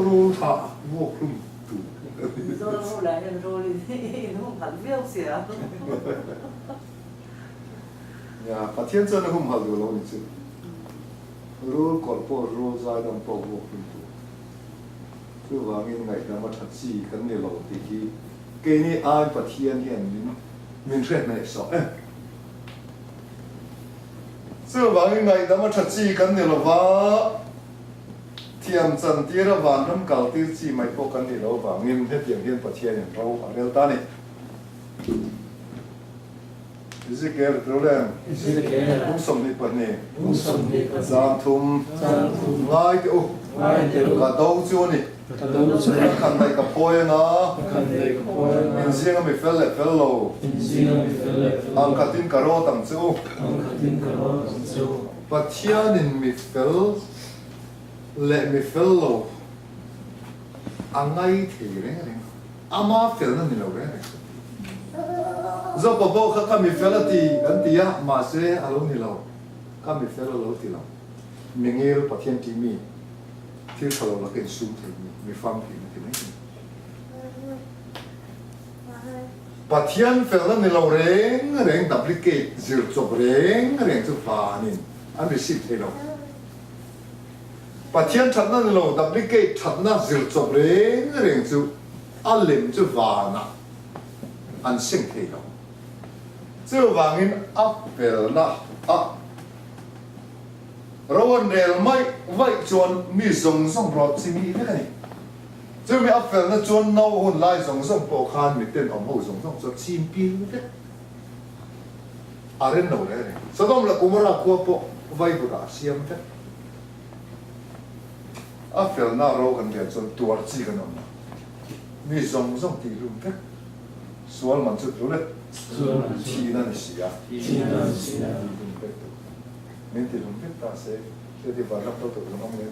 รูลท่าพวกคุณตัวรูลอะไรรูลนี่นุ่มผันเบี้ยวเสีย呀，把天真的很好的了，你知道？如果不如在那包括很多，就话你爱那么出气，跟你老弟去，给你按把天天明天来说，哎，就话你爱那么出气，跟你老爸，天真啲啦，话他们搞啲事咪不跟你老爸，你唔天天把天人包好了，打你。Izikir tulen, usam ni pani, zantum, ngai tu, kadau cuani, kan dai kapoy na, insinga mi fellow, angkatin karo tang cu, patianin mi le mi fellow, angai thire, ama fel na nilaw do babo kami felati antia ma se alo ni lo kami fel lo ti lo mingil pathian ti mi thil thalo la ken sum the mi fam ti ni pathian fel ni lo reng duplicate zir chop reng chu fa nin an bi sit the lo pathian thatna ni lo duplicate thatna zir chop reng chu alim chu va na an sing the lo这玩意阿贝那啊，然后呢，买外转米松松不知米那个呢，这米阿贝那转闹混来松松不看米店红后松松说新品的，阿人闹嘞，所以我们古木拉过不外不打西安的，阿贝那然后跟点转多几个呢，米松松地路的，所以们就做嘞。ทีนั่นเสียไม่ติดลมเป็นตาเสียที่บ้านรับตัวน้องเลี้ยง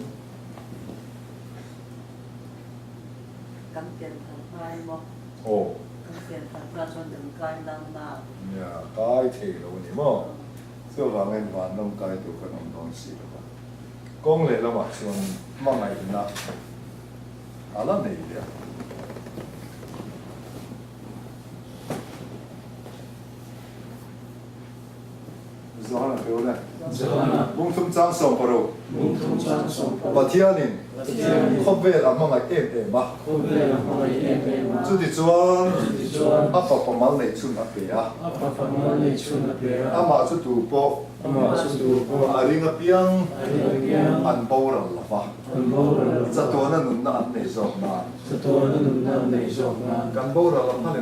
กันเปลี่ยนทางไปมั้งโอ้กันเปลี่ยนทางประชาชนถึงการดังนาเนี่ยกายเทเราเนี่ยมั้งเสื้อผ้าเงินวานน้องกายตัวขนมน้องสีแล้วก็กงเลยแล้วว่าชวนมั่งไงนะอะไรเนี่ยจ Johanna Fiona Johanna Mung Thum Chang Som Paro Mung Thum Chang Som Pathianin Pathianin Khobel Amanga Ema Khobel Amanga Ema Chu Ti Chuan Chu Ti Chuan Apa Pamal Nei Chun Apea Apa Pamal Nei Chun Apea Ama Chu Tu Po Ama Chu Tu Po Aringa Piang Aringa An Baural Lava Anbora Zatona Nunna An Nei Zok Na Satona Nunna Nei Zok Na Kan Baural Lava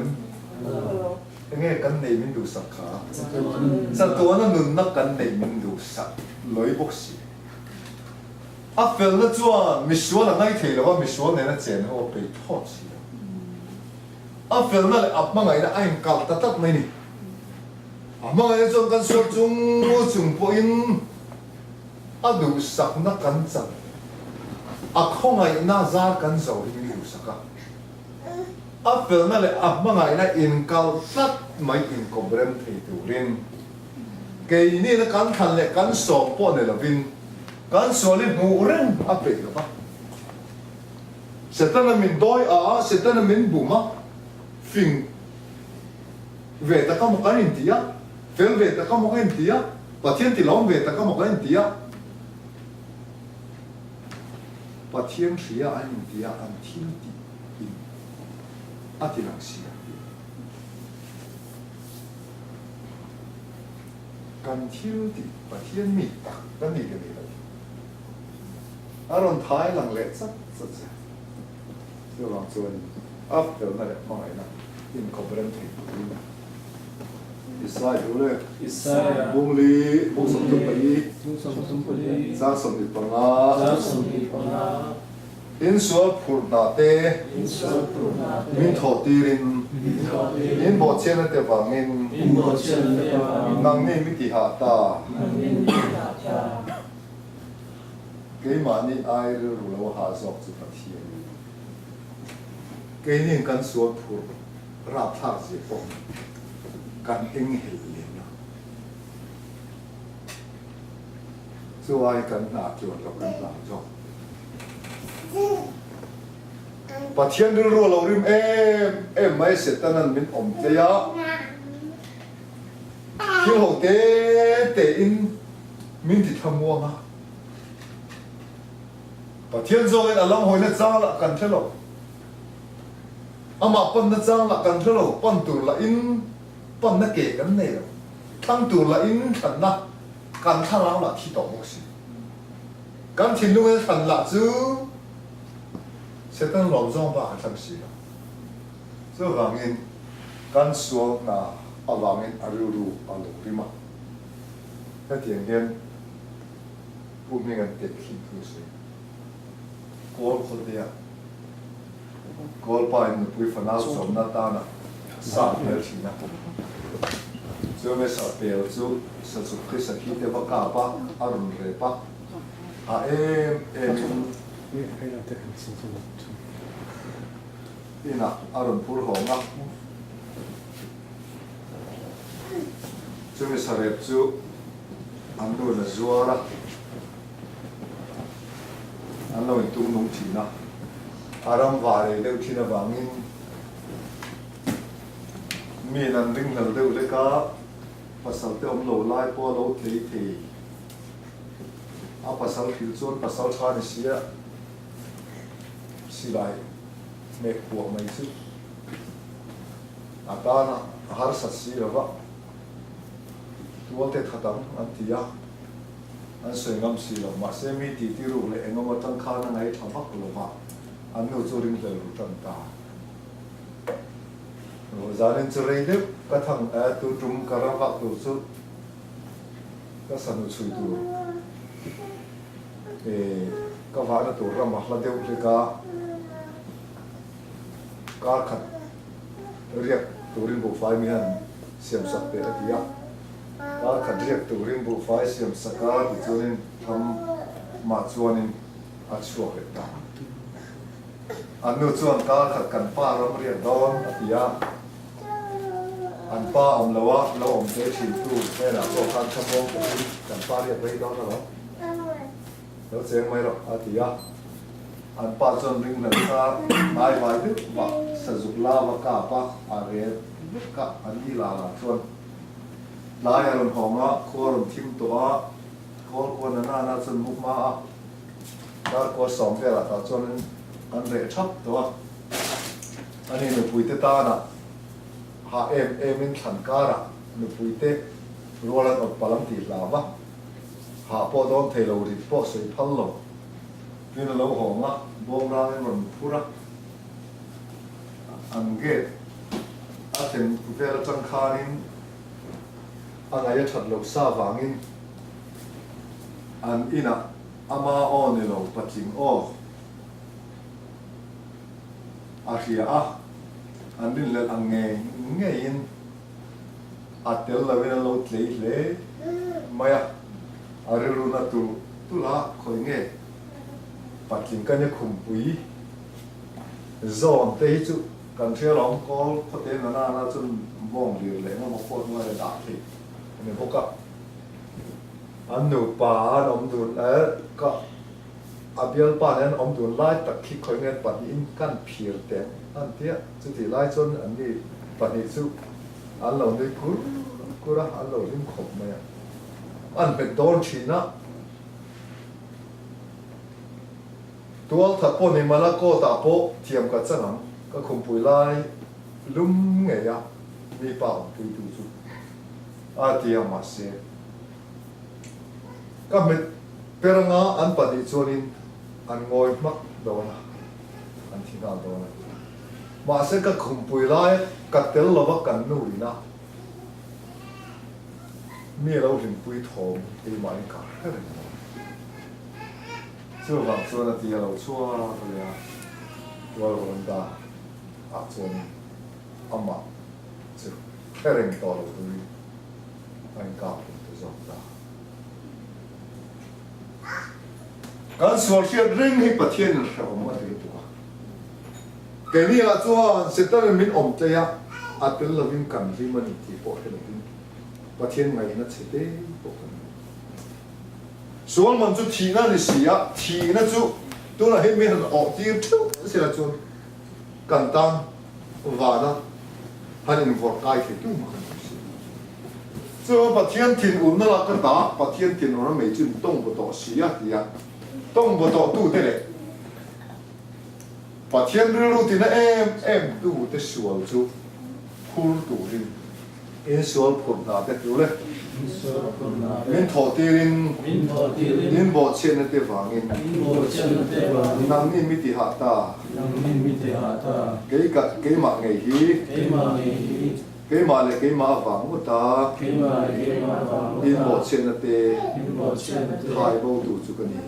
Nghe kan nei min du sak kha Zatona Nunna kan nei min du sak Loi Bok Si A fel na chuan misuan a ngai thei lawa misuan ne na chen ho pe tho chi a fel na le ap ma ngai na aim kal ta tak mai ni a ma ngai chon kan so chung po in a du sak na kan chan a khong ai na za kan zo ri du saka a fel na le ap ma ngai na in kal tak mai in ko brem thei tu rin ke ni na kan than le kan so po ne la vin kan solid mu ren ape ba setana min doi a setana min buma fin ve ta ka mo kan india fel ve ta ka mo kan india pathian ti long ve ta ka mo kan india pathian thia an india an thil ti in atilang sia kan thil ti pathian mi ta kan ni ke ni aron Thái lang lệ rất rất rất rồi làm cho anh áp được này không phải là in corporate thì Israel rồi Israel bung li bung sum tu pai Mung Som Pali za sum di panga Za Som Di Panga in suat phur na te In Suat Purna min tho ti rin Min Tho Ti in bo chen te wa min In Bo Chen Le Pa nang ni mi ti ha ta Nang Min Ta Ta cái mà ni ai rồi lo ha zok chu ta thi cái ni kan suat phur ra tha ji po kan ing hel le na so ai kan na chu lo kan na jo pathian ru ro lo rim em mai se tanan min om te ya thiếu hậu te in min ti thamwa ma pathian zo in alam hoina cha la kan thelo ama pan na cha la kan thelo pan tur la in pan na ke kan nei lo tang tur la in than na kan tha lao la thi to mo si kan thin lu than la chu se tan lo zong ba thang si la so wangin kan suang na awangin aruru alo rima ta tiang gen pu mi ngan te khi thu se kol khodia kol pa in pui fanal som na ta na sa pel thina so me sa pel chu sa chu khisa hi te ba ka pa arun re pa a ina arun pur ho nga chu me sa re chu anu na zuara an lo in tung nung thina aram vare leu thina wangin mi nan ring hal deuh le ka pasal te om lo lai po lo thei thei a pasal thil chuan pasal tha ni sia silai me khuak mai chu atana har sa si rawa tualte khatam an tia an soi ngam si lo ma se mi ti ti ru le engom tang kha na ngai thamak lo ma an no chu ring tel ru tan ta ro zanin chu rei de ka thang a tu tum karawa tu chu ka sanu chui tu ka va na tu ram hla deu le ka khat riak turin bu fai mi han siam sak te atia ka khat riak turin bu fai siam saka ti chunin tham ma chuanin a chuak le ta anu chuan ka khat kan pa ram riak don atia an pa om lawa lo om te thin tu te na ko kan thamong kan pa riak rei don lo lo cheng mai ro atia an pa chuan ring na ka mai vai du ba sa zuk la wa ka pa a re ka an di la la chuan ลายอารมณ์หองอ่ะควรทิมตัวควรน่าจนมุกมาแล้วก็สองเดือนละจนอันเรชับตัวอันนี้หนูปุยเตตานะหามินขันการะหนูปุยเตรัวแล้วก็ปลังตีลาวะหาพอโดนเทโลริพอใส่พันโลนี่เราหองอ่ะบงรางมันพูระอันเกตอาถึงเวลาจังคานินอันไหนจะถัดลกซาวังินอันอินะอามาอ้อนนี่เราปัจจิงอ้ออาเขียอันนี้เลยอันเงยินอัดเดลเราเวลาเราเละไม่อะอาริรุณตุละคอยเงปัจจิงกันยังคุมปุยซอนเตยจุกันเชื่อร้องก็พอเต้นน่าจนมองเรียเลยว่ามาโคตรว่าจะด่าที่อันนี้พวกกับอันหนูป่าอันอมดุลก็อาเบียลป่านั้นอมดุลไล่ตักขี้คอยเงินปัดอินกันเพียรแต่อันเดียจุดที่ไล่จนอันนี้ปัดอิสุอันเราได้กูระอันเราลิ้มขบไหมอันเป็นโดนชีนะตัวถ้าปนในมาละก็ตาโปเทียมกับจังหังก็คงปุยไล่ลุ่มไงอะมีเปล่าปุยดูจุอาเทียมมาเสียก็เป็นเปรงาอันปฏิจจนินอันงอยมักโดนอันที่น่าโดนมาเสียก็คงปุยไล่กัดเตลเราว่ากันนู่นนะมีเราถึงปุยทองตีไม้กันช่วงหลังช่วงนาทีเราช่วงเลยอะตัวเราคนตาอาจจะอามาจะแค่เร่งต่อเราด้วยไม่กล้าเป็นตัวจอมตาการสวดเชื่อเร่งให้ประเทศเราไม่ได้ตัวแกนี่อาจจะเสร็จแล้วมินอมใจอะอาจเป็นเราวิ่งกันที่มันที่ปวดให้เราวิ่งประเทศไงนั่นเสร็จได้ปวดส่วนมันจะทีนั่นสิอะทีนั่นจะตัวนั้นให้มีหันออกที่ทุกเสียจนกันตังว่านะฮันอินฟอร์กายที่ตุ้มกันส่วนประเทศถิ่นอุ่นนั่นละก็ตาประเทศถิ่นอุ่นนั้นไม่จุนต้องบต่อเสียที่อะต้องบต่อตู้เท่เลยประเทศเรื่องที่นั่นตู้เท่สวลจูคูลตู้รินเอ็นสวลผลนาเด็ดรู้เลยมินทอตีรินมินบอดเชนเตฟังอินนังนิมิติหัตตาเกยมาไงฮีเกยมาเลยเกยมาฟังมุตามินบอดเชนเตไทยบูตูจุกันนี้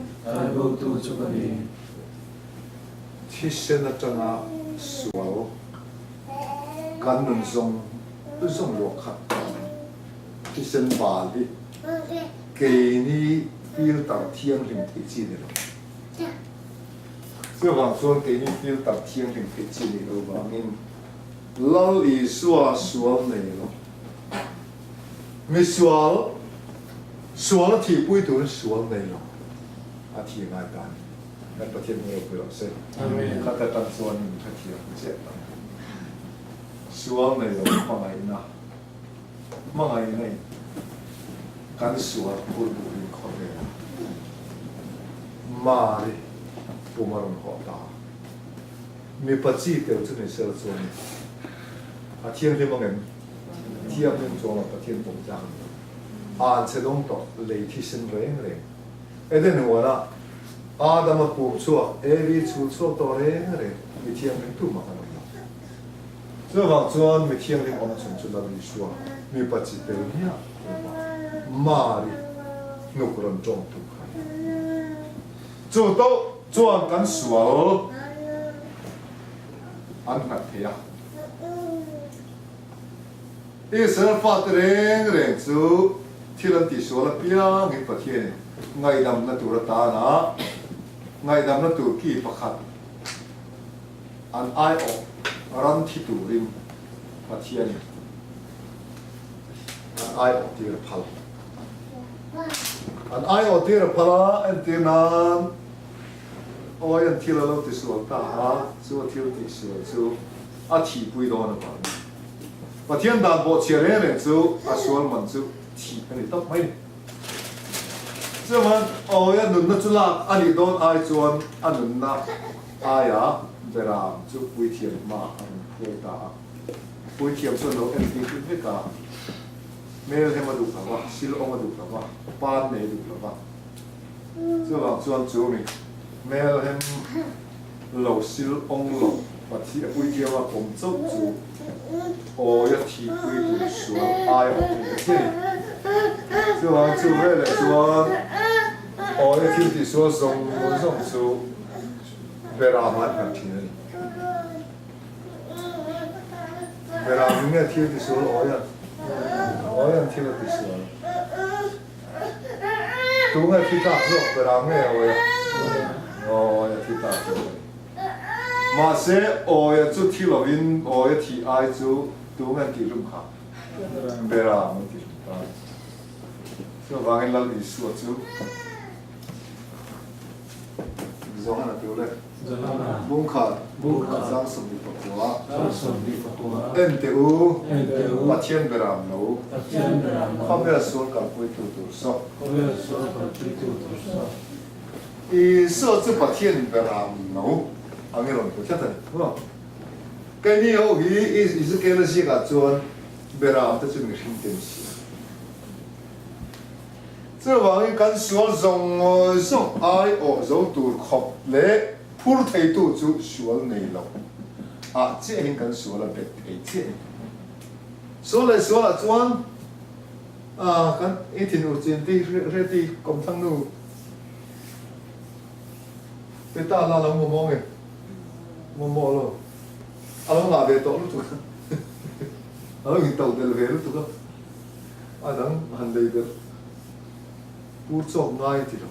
ที่เชนจังอาสวลกันนุนทรงหลวกขัดที่เส้นบาลีเกนี่ฟิลตัดเทียงถึงที่จีนเลยซึ่งบางส่วนเกนี่ฟิลตัดเทียงถึงที่จีนเลยบางอินเล่าอีสัวเนี่ยหรอไม่สัวที่ปุ้ยตัวสัวเนี่ยหรออาทิตย์งานการนั่นประเทศเมืองเปล่าเส้นข้าแต่ตั้งส่วนหนึ่งข้าเทียมเจ็บสัวเนี่ยหรอมาไงนะมาไงเนี่ยการสวดพูดดูดีคนเดียวมาดิปูมารุนหัวตามีปัจจัยเดียวที่ในเซลล์ส่วนอาเทียนที่มังเงินเทียบเรื่องจงหลักประเทศตรงจังอ่านเสด็จต่อเลยที่เส้นเร่งเอ็ดหัวนะอาดามาปูชัววีชูชัวตัวเร่งมีเทียมเรื่องตู้มากันส่วนบางส่วนมีเทียมเรื่องอมชนจุดละมีชัวมีปัจจัยเดียวเนี่ยมาดินุกรันจงทุกข์จุดโตจวนกันสวลอันนักเทียอีเสนฟ้าเร่งจูที่ลันติสวลเปียงอินประเทศไงดำนัตุรตานะไงดำนัตุกีประคัดอันไอออกรันที่ตูริมประเทศอันไอออกที่ระพัลอันไอออกที่ระพัลอันที่นั้นโอ้ยอันที่เราติดสวลตาสู้ที่เราติดสวลสู้อาทิตย์ปุยโดนนะบ้างประเทศด้านบนเชียร์เร่งสู้อาสวลมันสู้ thì cái này tóc mấy chứ mà ôi anh đừng nó chú lạc anh đi đón ai chuan anh đừng na ai à về làm chú bùi thiềm mà anh về cả bùi thiềm xuân lâu em đi với cả 매일 해마도 가봐, 실옹마도 가봐, 빤내도 가봐. 저 주한 주미 매일 햄老실옹로 마티 우이기와 공적주 어여티 우이기 수원 아이 어떻게 주한 주회래 주한 어여티 수원 송송주 베라만 같은 베라민의 티디 수원 어여 어연 티가 있어. 동네 티가 없어. 그다음에 어연 티가 없어. 마세 어연 주 티로빈 어연 티 아이주 동네 기름카. 베라 뭐 기름카. 저 방에 날 있어 주. 이정 하나 배울래? 문카 장성비 법과 NTU 마티엔 베람노 커베스 갖고 있어서 이 서즈 마티엔 베람노 아니론 그렇다. cái nhiều cái ý cái là gì cả cho 베람 tới chừng 힘든지. 저 왕이 간 수월성 성 아이 어저도 컵레 풀테이도 주 수월 내로 아 제인 간 수월 베테이제 수월 수월 주안 아간 이티노 진디 레디 검탕누 베타 나라 뭐뭐게 뭐뭐로 알아 나베 또 루투 알아 이따 될 베루투가 아당 한데이들 부족 나이지로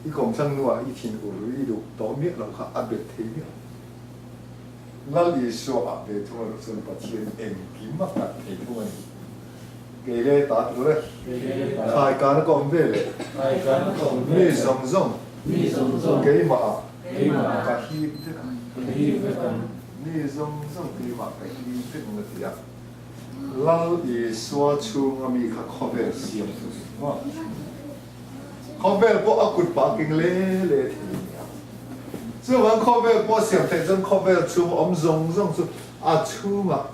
이 공상누아 이 팀으로 이도 도미를 가 앞에 대면 날이 수아 대통을 선 받치는 앵기마다 대통은 게레 다들레 가이가는 건데 미성성 게이마 가히드가 미성성 게이마 가히드가 날이 수아 충함이 가 커베 시험 커벨 뭐 아굿 바킹 레레 저 완 커벨 뭐 시험 대전 커벨 춤 엄성성 아 춤아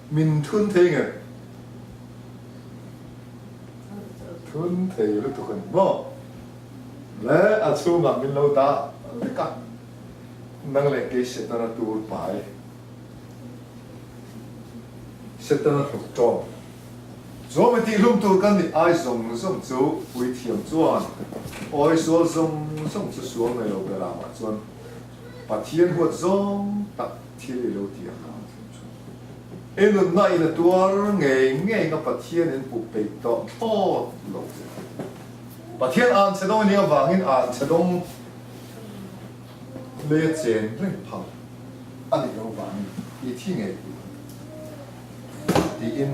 민툰 탱에 툰 탱을 또 뭐래 아 춤아 민로다 그러니까 năng cái sẽ ta tu bài sẽ ta thuộc tròn rồi mà thì lúc tu cái gì ai dùng dùng chú với thiểm chuan ai số dùng dùng chú xuống này rồi làm mà chuan把天或dùng đặt thiên里lâu tiền em lúc này là tua ngày ngày cái把thiên đến bục bể đó to lâu把天安sẽ đông nhiều vàng in an sẽ đông lê chén rất phẳng anh đi lâu vàng đi thiên ngày đi in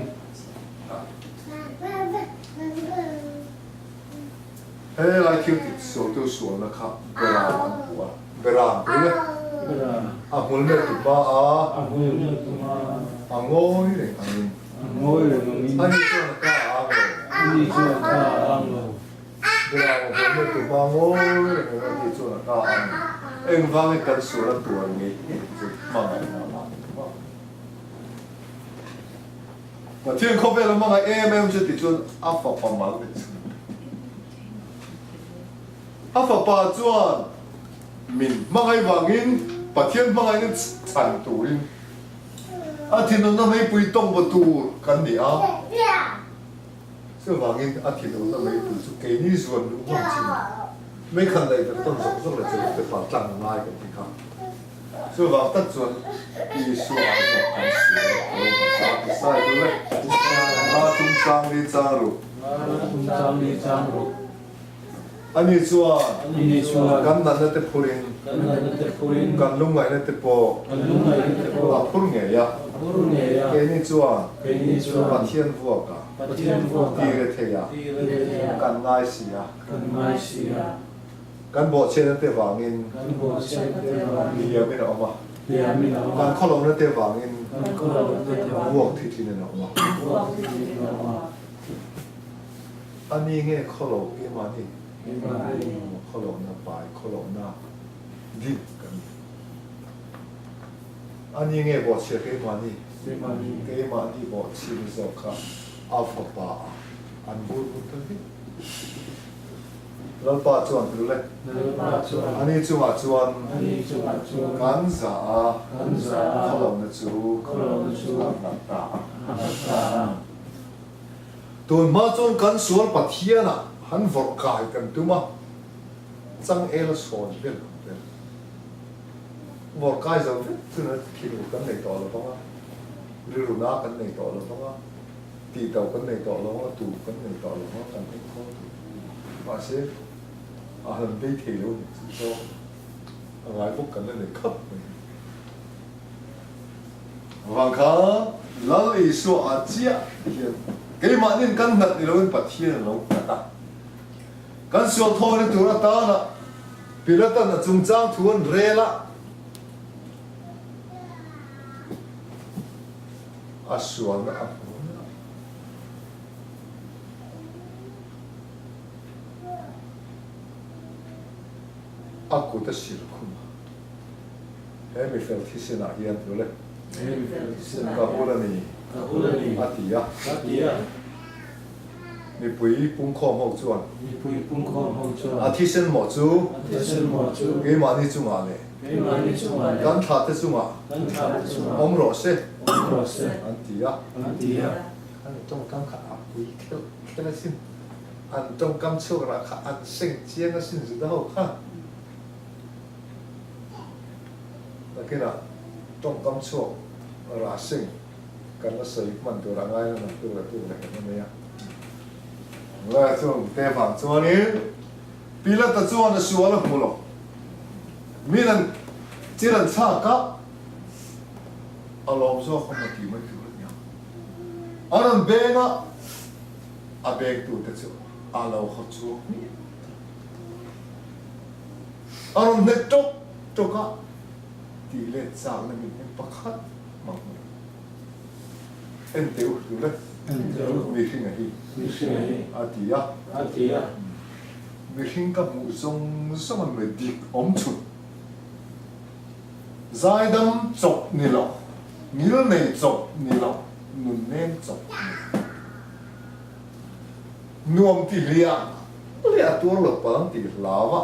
เฮ้ยเราคิดติดสวนตัวสวนนะครับเวลามันหัวเวลาเนี่ยอ่ะหุ่นเนี่ยถูกป่ะอ่ะโง่เลยอันนี้อันนี้ตัวนักการเวลาหุ่นเนี่ยถูกป่ะโง่เลยอันนี้ตัวนักการเอ็งฟังไอ้กันสวนตัวนี้จะมาไงแต่ที่เขาเป็นแล้วมาไงจะติดจนอัฟฟ้าประมาณนี้อัฟฟ้าป่าจวนมินมาไงวางินปัจเจียนมาไงนี่ฉันตูรินอาทิตย์นั้นไม่ไปต้องประตูกันดิอ่ะเสื้อวางินอาทิตย์นั้นไม่ไปสุกี้นี่ส่วนรู้ว่าจริงไม่คันใดแต่ต้นสงเลยจะปาจังง่ายกันที่ครับเสื้อวางตัดส่วนอีส่วนของการเสียโอ้ภาษาภาษาด้วยตุ้งซังลีจารุอันนี้ชัวกันนั่นนั่นเตพูรินกันลุงไงนั่นเตโปพูดไงยะเกนี่ชัวปัทเทียนฟัวกะตีเรเทียกันง่ายสิยะกันบอกเช่นนั่นเตวางินเลียไม่ออกมากันข้อลงนั่นเตวางินพวกที่นั่นออกมา อันนี้ไงเขาหลอกเกมานี่ cái mà đi เขาหลอกหน้าปลายเขาหลอกหน้าดิ้นกันอันนี้ไงบอกเชื่อเกมานี่ cái mà đi เกมานี่บอกชิมสักค่ะอัลฟาปาอันบูรุนทั้งที่เราปาจวนดูเลย nơi ba อัน chuột นี้จวนจวน anh đi chuột chuột กันซา กันซา เขาหลอกนะจู เขาหลอกนะจู ต่างต่าง ta ตัวมาจนกันสวนปัทเทียนะหันวอร์กายกันตัวมาจังเอลสอนเป็นวอร์กายจะเป็นตัวนั้นคิดกันในต่อหรือเปล่าหรือรู้นักกันในต่อหรือเปล่าตีเต่ากันในต่อหรือเปล่าตูกันในต่อหรือเปล่ากันในข้อตูมาเสียอาหารไม่เที่ยวก็อะไรพวกกันในครับวังค้าลัลอีสัวอาเจียเฮียเกี่ยมันนี่กันนัดนี่เราเป็นปัทเทียนเราตากันส่วนทอนี่ตัวตานะพิลตันจุงจ้างทวนเรละอาส่วนนะอากูจะสิรคุณเฮ้ยไม่เฟลที่เสนาเฮียนตัวเลย em phải ก็พูดนี่ cả khu là đi อาติยะ các tía นี่ปุยปุ้งข้อมอกจวน đi pui pung con hậu chuột อาทิเซนหมอจู thế sơn mỏ chuột เกี่ยมันนี่จุงอะไร cái mà đi chuột กันทัดจุงอ่ะ กันขาดchuột อมรอเซ ông rồi sẽ อันติยะ anh tía อันต้องกำขาปุยเท่าแค่นั้นสิอันต้องกำเชื่อราคาอันเซ็งเจียงก็สิ้นสุดแล้วค่ะแล้วก็นะต้องกำเชื่อราเซ็งกันละสิมันตัวร่างกายนั่นตัวละตัวละเห็นไหมอ่ะแล้วช่วงเตะฝังช่วงนี้ปีละตัดช่วงนั้นชัวร์แล้วหมดหรอกมีนั่นจีรันชาก็อารมณ์ชัวร์เขามาตีมันตัวเนี่ยอันนั้นเบงอ่ะอาเบงตัวเด็ดชัวร์อาเราเขาชัวร์อันนั้นเน็ตจกจกอ่ะตีเล่นสามนั่นมีเป็นประคัดมากเลยเอ็นเตียวดูเลย anh thiếu มีขึ้นไงที่ đi suy nghĩ อาทิยะ anh tía มีขึ้นกับหมูทรงมันไม่ดีอมชุดใจดำจบนี่หรอมิลเนจบนี่หรอนุ่นเน้นจบนวมที่เลียตัวหลบปังที่ลาวะ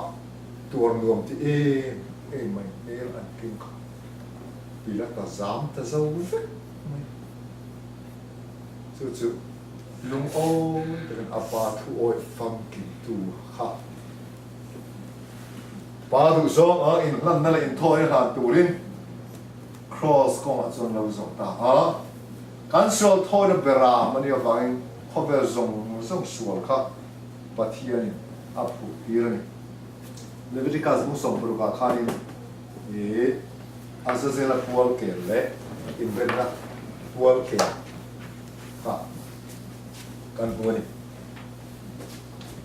ตัวนวมที่ไม่อันกินข้าวปีละตาจามตาเจ้าเว้ยจู่ๆลุงโอ้เป็นอาปาทุโอ้ยฟังกินตูข้าปาดูซองอินนั่นแหละอินทอยหาตูริน cross ก็มาจนเราส่งตาการสวดทอยเบรามันยังฟังเขาเบรส่งสวดค่ะปะเทียนอับผูกีรนี่เลวิติกาสมุส่งปรุกาขานิอาเซเซลพัวเกลเล่อินเวนนะพัวเกลค่ะกันหัวนี่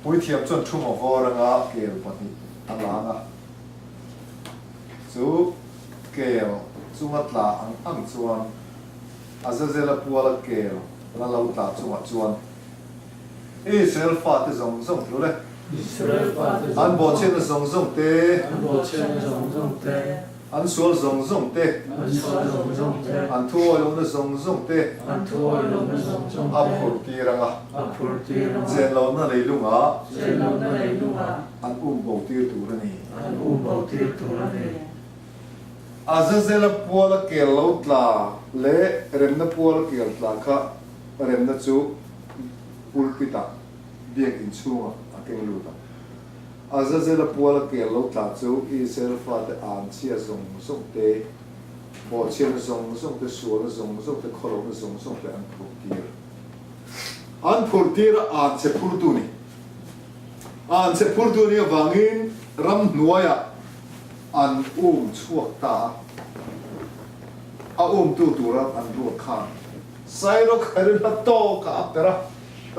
ปุ้ยเทียบจนชุ่มหัวรังอาเกลปะนี่อันหลังจูเกลจุงอัตลาอังจวนอาเซเซลพัวเกลแล้วเราตาจุงจวนเซลฟาติส่งรู้เลย Israel Father อันบอเชนส่งเต anh bộ trên dòng tê อันสวลส่งเต anh xóa dòng tê อันทั่วลงส่งเต anh thua lòng dòng อับ tê ผลตีรัง anh phur tê เจนเรานั่นเลยลุง trên lòng này đúng à อันบอกตีตัวนี่ anh bảo tê tu ra này อาเซลพัวเกลเราตลาเละเรมนพัวเกลตลาค่ะเรมนจูปุลปิตาเบียงอินชูอ่ะเกลลูตาอาเซลพัวเกลเราตลาจูอิเซลฟาเตอันเชียส่งเตบอเชียนส่งเตสวนส่งเตโคโลนส่งเตอันพูตีร์อันพูตีร์อันเซพูดตัวนี้อันเซพูดตัวนี้วางอินรำนัวยอันชั่วตาตัวรับอันรัวข้างใส่รถใครเรื่องโตกับแต่ละ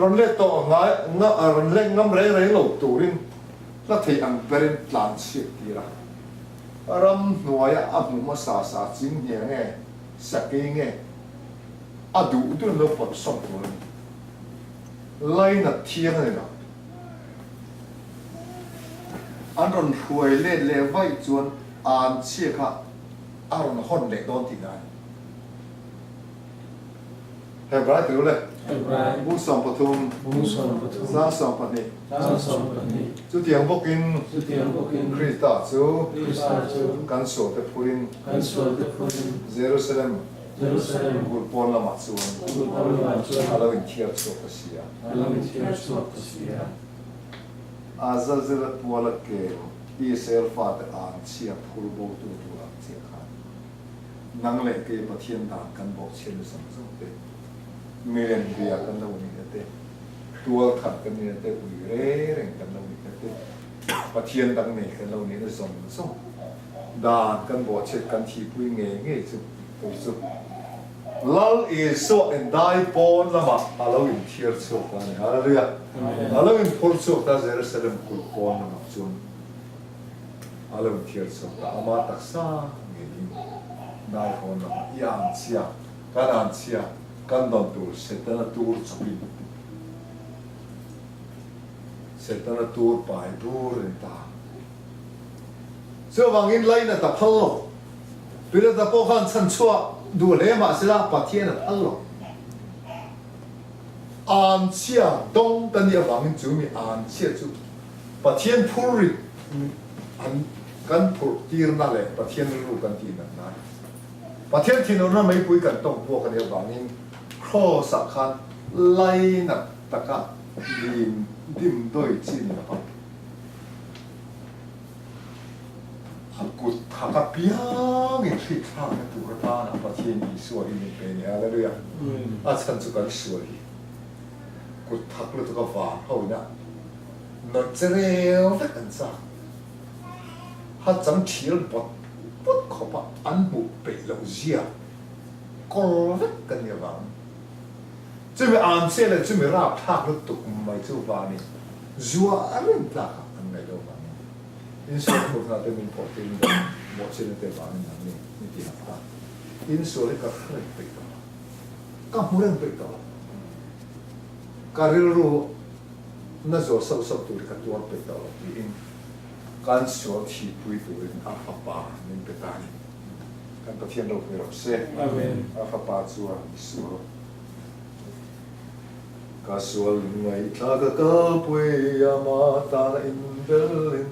รถเล็กโตง่ายรถเล็กงั้มเร่หลบตัวรินแล้วที่อังเป็นหลานเสียทีละรำหน่วยอับมุมาสาจริงเหี้ยไงสักเองไงดูตัวเราปวดสมตัวเลย lai na thiang này nè anh run huay lên lệ vay chuan an chia khá anh run hôn lệ đón thì này hẹp rái từ đây เอ็บราย bút sòng bát thùng บูสอนปทุม giá sòng bát nị จ้าสอนปนิ chú tiếng bốc in สุเตียงก็กิน Christa chú คริสตาจู กันสวดแต่พูดิน กันสวดเด็กคน Jerusalem เยรูซาเล็ม บุตรปอนละมัดส่วน กุลพอลมาจู อาลาวินเทียบสวดเสีย อาลามิเทียสวดเสีย อาซาเซลตัวละเกลอีเซลฟาตอานเชียพูลโบตัวตัวเสียขานังเล็กเกยปะเทียนดานกันบอกเชียนสังสมเตมีเรียนเรียกันเรานี่เตตัวขัดกันนี่เตอุยเร่งกันเรานี่เตปะเทียนดังนี่กันเรานี่นะส่งส่งดานกันบอกเช็ดกันทีปุยเงี้ยเงี้ยสุดปุยสุดลัลอีโซเอ็นได้ปอนละมาอาลาวินเทียร์สุดกันนี่อะไรเรีย อาลาวินพูดสุดแต่เจรุซาเล็มกุลปอนละมาจุนอาลาวินเทียร์สุดแต่อามาตักซาเงี้ยได้คนละยานเชียกันอันเชียกันดอนตูเสตนาตูจุบินเสตนาตูไปดูเรื่องตาเสื้อวางอินไลน์น่ะตะพัลโลปีละตะโปขันชันชัวดูเลยมาสิละปะเทียนน่ะพัลโลอันเชียดงตันยาวางอินจูมีอันเชียจูปะเทียนพูริอันกันพูตีรนั่นแหละปะเทียนรู้กันทีนั่นนะปะเทียนที่โน่นไม่ปุยกันต้องพวกกันยาวางอินข้อสักขันไล่นักตะกะดิมด้วยจีนนะครับกุดทักเปียงอินทรีทางตุกตานะปะเทียนอีสวยนี่เป็นอะไรเรื่องอาจารย์สุกันสวยกุดทักเลยตุกฟ้าเขาเนี่ยนัดเจริญแต่กันซะฮัดจำเทียนปดขบอันบุเปลงเสียก็เวกันเนี่ยบ้างจะไม่อ่านเสียเลยจะไม่ราบทักแล้วตุกไม่จู่ฟ้านี่จัวอะไรต่างกันไม่รู้บ้างอินโซลคนนั้นเป็นคนที่หมดสิ่งที่บ้านนั่นนี่ที่นักการอินโซลก็เรื่องไปต่อก็มุ่งไปต่อการเรียนรู้นั่นจะสอบตัวกับตัวไปต่อที่การสอนที่พูดตัวอาฟาปานี่เป็นการการปฏิบัติเราไม่รู้เสียอาฟาปาชัวอิสโลก็ส่วนไม่ถ้าก็ปุยยามาตาอินเบลิน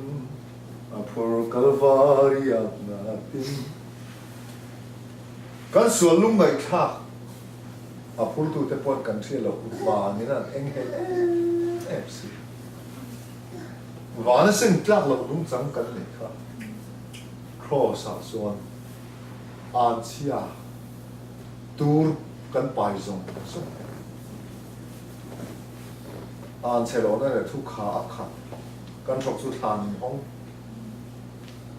Por Calvaria natin. Kan sualung ngai kha. Apur tu te pot kan thelo ba ni na enghe fc. Vana sing tlak lo lung chang kan le kha. Cross a suan. An chia. Tur kan pai zong so. An chelo na le thu kha a kha. Kan thok chu than hong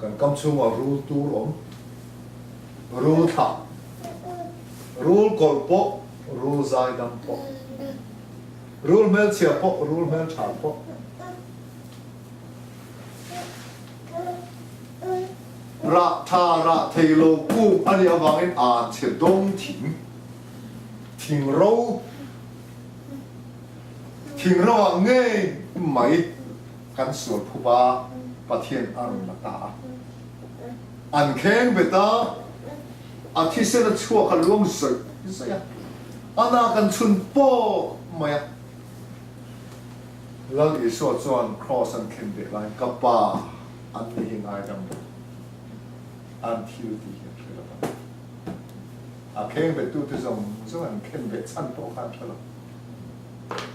กันกำชูมารูตูรมรูท่ารูกอลปะรูใจดำปะรูเมลเชียปะรูเมลชาปะระทาระเทโลกูอันนี้วางอินอาเชดงถิงเราเงยไม่กันสวดผู้บ้าปะเทียนอารมณ์ตาอันแข็งเบต้าอาทิตย์เสด็จชั่วกันล่วงสุดนี่สิอันนั้นกันชุนโป้มาแล้วอีสวดจวนครอสันเข็นเดลัยกับป้าอันนี้ยังไงดังอันที่รู้ที่เห็นเลยละอันแข็งเบตู้ที่ส่งส่วนเข็นเบชันโป้กันเท่าไหร่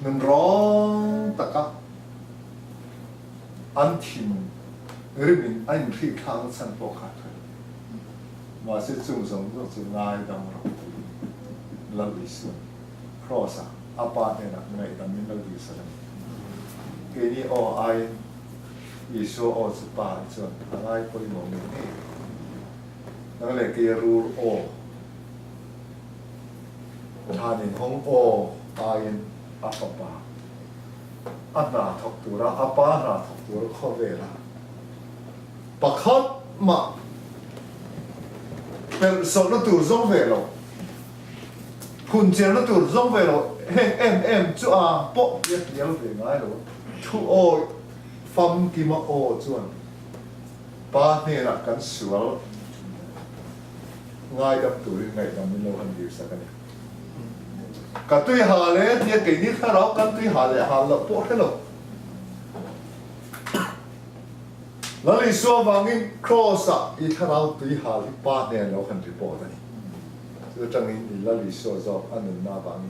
นั่นร้องตะกะอันทิมหรือเป็นอันที่ข้างสันโปขาดมาสิจุ่มส่งก็จะง่ายดังเราเราดิส่วนครอสอาปาเนี่ยนะในดังนี้เราดิส่วนเกี่ยนี้อ๋อไออิโซอ๋อสปาส่วนอะไรพอดีมองนี่นั่นแหละเกี่ยรู้อ๋อทานินห้องอ๋อไออาปาอันน่าถกตัวละอาปาน่าถกตัวละข้อเวลาปะคัดมาเป็นสองตัวจงเวลาพุ่นเจนตัวจงเวลา em chú à bộ biết nhớ về ngay rồi thu ô phong kim ô chuan ba này là cắn sủa ngay đập tuổi ngày đầm mình lâu hơn điều sao cái này cả tuy hà lệ thì cáiนี้ถ้าเรากันtuy hà lệ hà là bộ thế nàoแล้วอีส่วนบางที cross อ่ะอีถ้าเราtuy hà thì ba nàyเราคันที่bộได้就证明你那里说说按能拿把你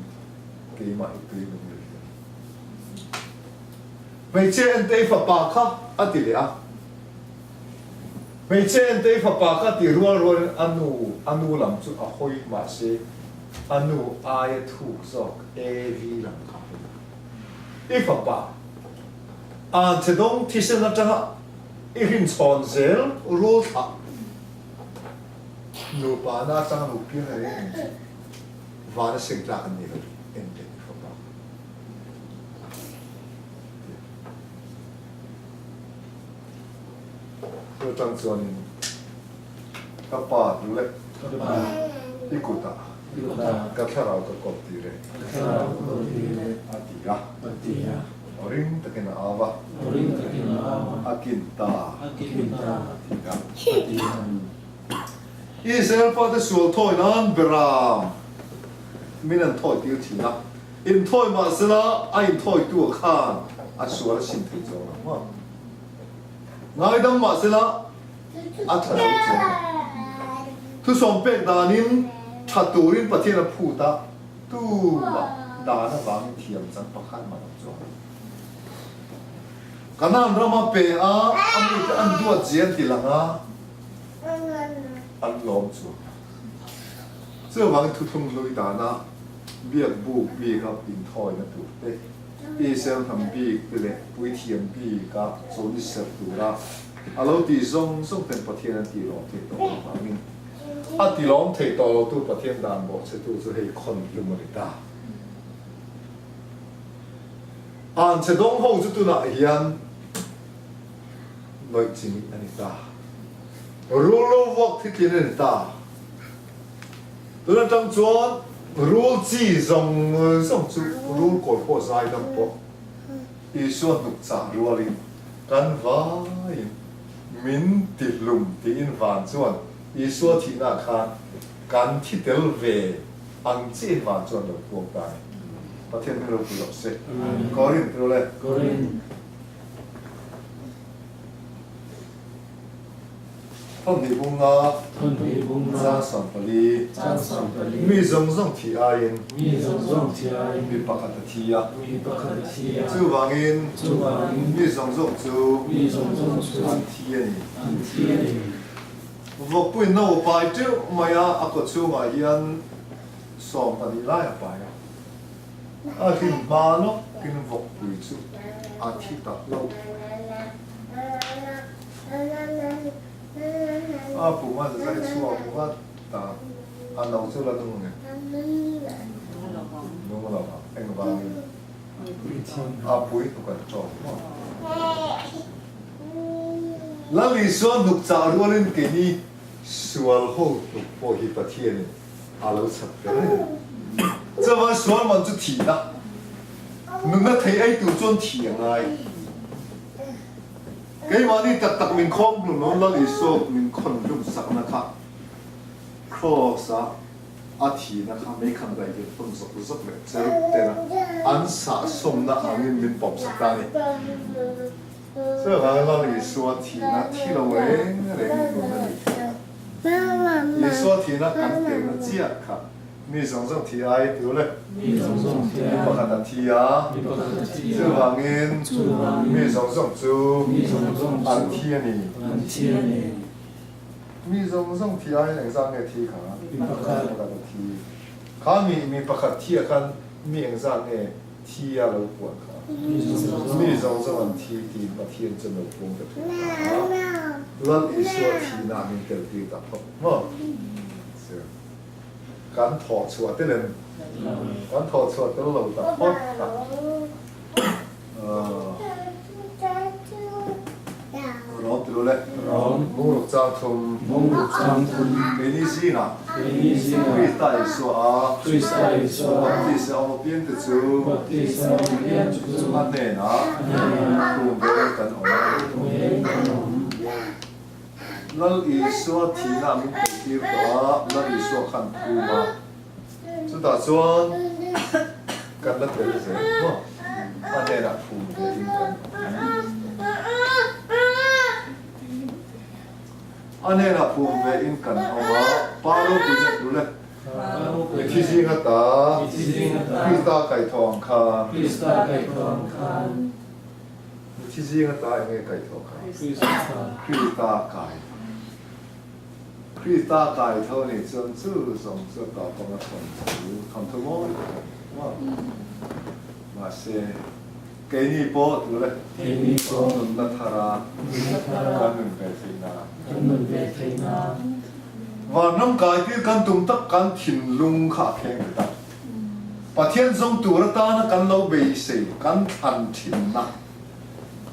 给买一堆东西。每次人对发巴卡啊对了，每次人对发巴卡对罗安努人就啊会嘛些，安努爱土说 AV 人卡，一发巴，啊这种提升了这个一hin创造罗塔。นูปานาจังนูพินาเองวานสิ่งจากอันนี้เอ็นเดนฟบ้าตัวจังส่วนกับป่าดูเล็ก Kappa. อีกุตา Ikuta. กับถ้าเราก็กบตีเลย Kakara kodire. อาติยะ Patiya. อริงตะกินอาวะ Orin kakina ama. อากินตา Akinta. ติยะ Patiya. อิสราเอลพอจะสวดถอยนั้นเบรามมินันถอยติวทีนะอินถอยมาสนะไอ้ถอยตัวข้างอาสวดสิ่งที่จงว่าไงดังมาสนะอาทารจงทุสมเป็ดดานินทัดตูรินประเทศพูดะตู้ดานะบางเทียมจังประคันมาจงกันนั้นเรามาเป็นอันนี้อันตัวเจียนติลังอันล้อมจูเจ้าวังทุกทุ่งลุยดานะเบียกบุกบีกับอินทอยนะถูกเต้อีเซลทำบีกเลยปุยเทียมบีกับโซนิสเซลตูระอาเราตีส่งเป็นประเทศนั้นตีล้อมเทตอมามิงตีล้อมเทตอเราตัวประเทศดานบอกเสตุจะให้คนลุมริตาเสดงห้องจุดน่ะเฮียนหน่อยจิมิอันนี้ตารูลวอกที่กินนี่ตาตัวนั้นจังจวนรูลจีส่งจูรูลกอดหัวใจดังปอกอีส่วนตุกจารัวลินกันวายมินติดลุมที่อินวานจวนอีส่วนที่น่าคานกันที่เดลเวอังจีวานจวนเราพวกได้ประเทศนี้เราปลุกเสกกอรินตัวเลย Korin. ท่านที่บุงอา Thonpi จ้า bunga. สัมปลี Chansampali. มีส่งที่อายิน Mi zongzong tiai. มีปากตทีย Mi pakatiya. จูวางอิน จูวางอิน มีส่งจู Mi zongzong อัน chu. ทียนี่ Antiani. วกปุ่นโน่ไปเจ้ามาอ่ะอากจูมาเฮียนสองปฏิไล่ไปกินมาเนาะกินวกปุ่นจูอาทิตย์ตัดโลผมว่าจะใช้ชั่วผมว่าแต่อันเราเชื่อเราต้องไงนู้นเราเอ็งบาง Puitan. ปุ๋ยตัวกันจบแล้วลิส่วนลูกจ้ารู้เรื่องกี่นี่ส่วนหูลูกพ่อที่ประเทศนี่อาเราชัดเลย这วันส่วนมันจะถีนะมึงน่ะที่ไอ้ตัวจนถียังไงไอ้วันนี้ตักมินคงลุงแล้วลิส่วนมินคนลุงสักนะครับ cross อาทินะครับไม่คันใดเดี๋ยวต้นสักเลยเจอแต่ละอันสะสมนะอันนี้มินปอบสักตานี่这个那里说题那题了喂，那里有那里。你说题那赶点的接看，你上上题哎对嘞， Mi zongzong 不 tiai. 看的题啊， Mi 这 pakatiya. 方面你上上就按题呢， Antiani. 你上上题哎那上个题看， Mi pakat. 不看的题，看你不看题看面上个题啊都管看。 Mi zongzong. มีสองสวรรค์ที่ดีมาเทียนจะมาปรุงกับทุกอย่างแล้วอีส่วนที่นามินเกิดดีกับผมว่าการถอดชัวร์ได้เลยการถอดชัวร์ได้เราแต่พอดร้อนตัวเลย ร้อม มุงลูกจ้างทุม มุ่งหลุดจางทุน เบนิซีนะ เป็นนิสิ คริสต์ไตสัว คริสต์อิสวา วันที่เสาเพียงแต่จู วัติสาวิเลียนจุจุ อันเน่นะภูมิเบกันออกมา เมนขนม นั่นอีสัวทีน่ามิเป็นที่ตัวนั่นอีสัวขันภูมาสุดท้ายส่วนกันละเทเลเซ่ว่าอันเน่นะภูมิเบอินกันอันเน่นะภูมิเบอินกันเอามาปาโลกุญดูเลย ที่จริงก็ตาคริสตาไก่ทองคา คริสตาไก่ทองคาน ที่จริงก็ตาเองไก่ทองคา คริสตา คริสตาไก่คริสตาไก่เท่านี้จนชื่อสองชื่อต่อกันมาคนถือคำทั้งหมดว่ามาเสเกนี่โป๊ะดูเลย เทนิโก นุนนัทรา นัทา กันหนึ่งเป็นสินา กันมันเวทนา ว่าน้ำกายที่กันตุ่มตักกันถิ่นลุงขาแข็งกันปะเทียนทรงตัวตานะกันเราเบยสิกันทันถิ่นนะ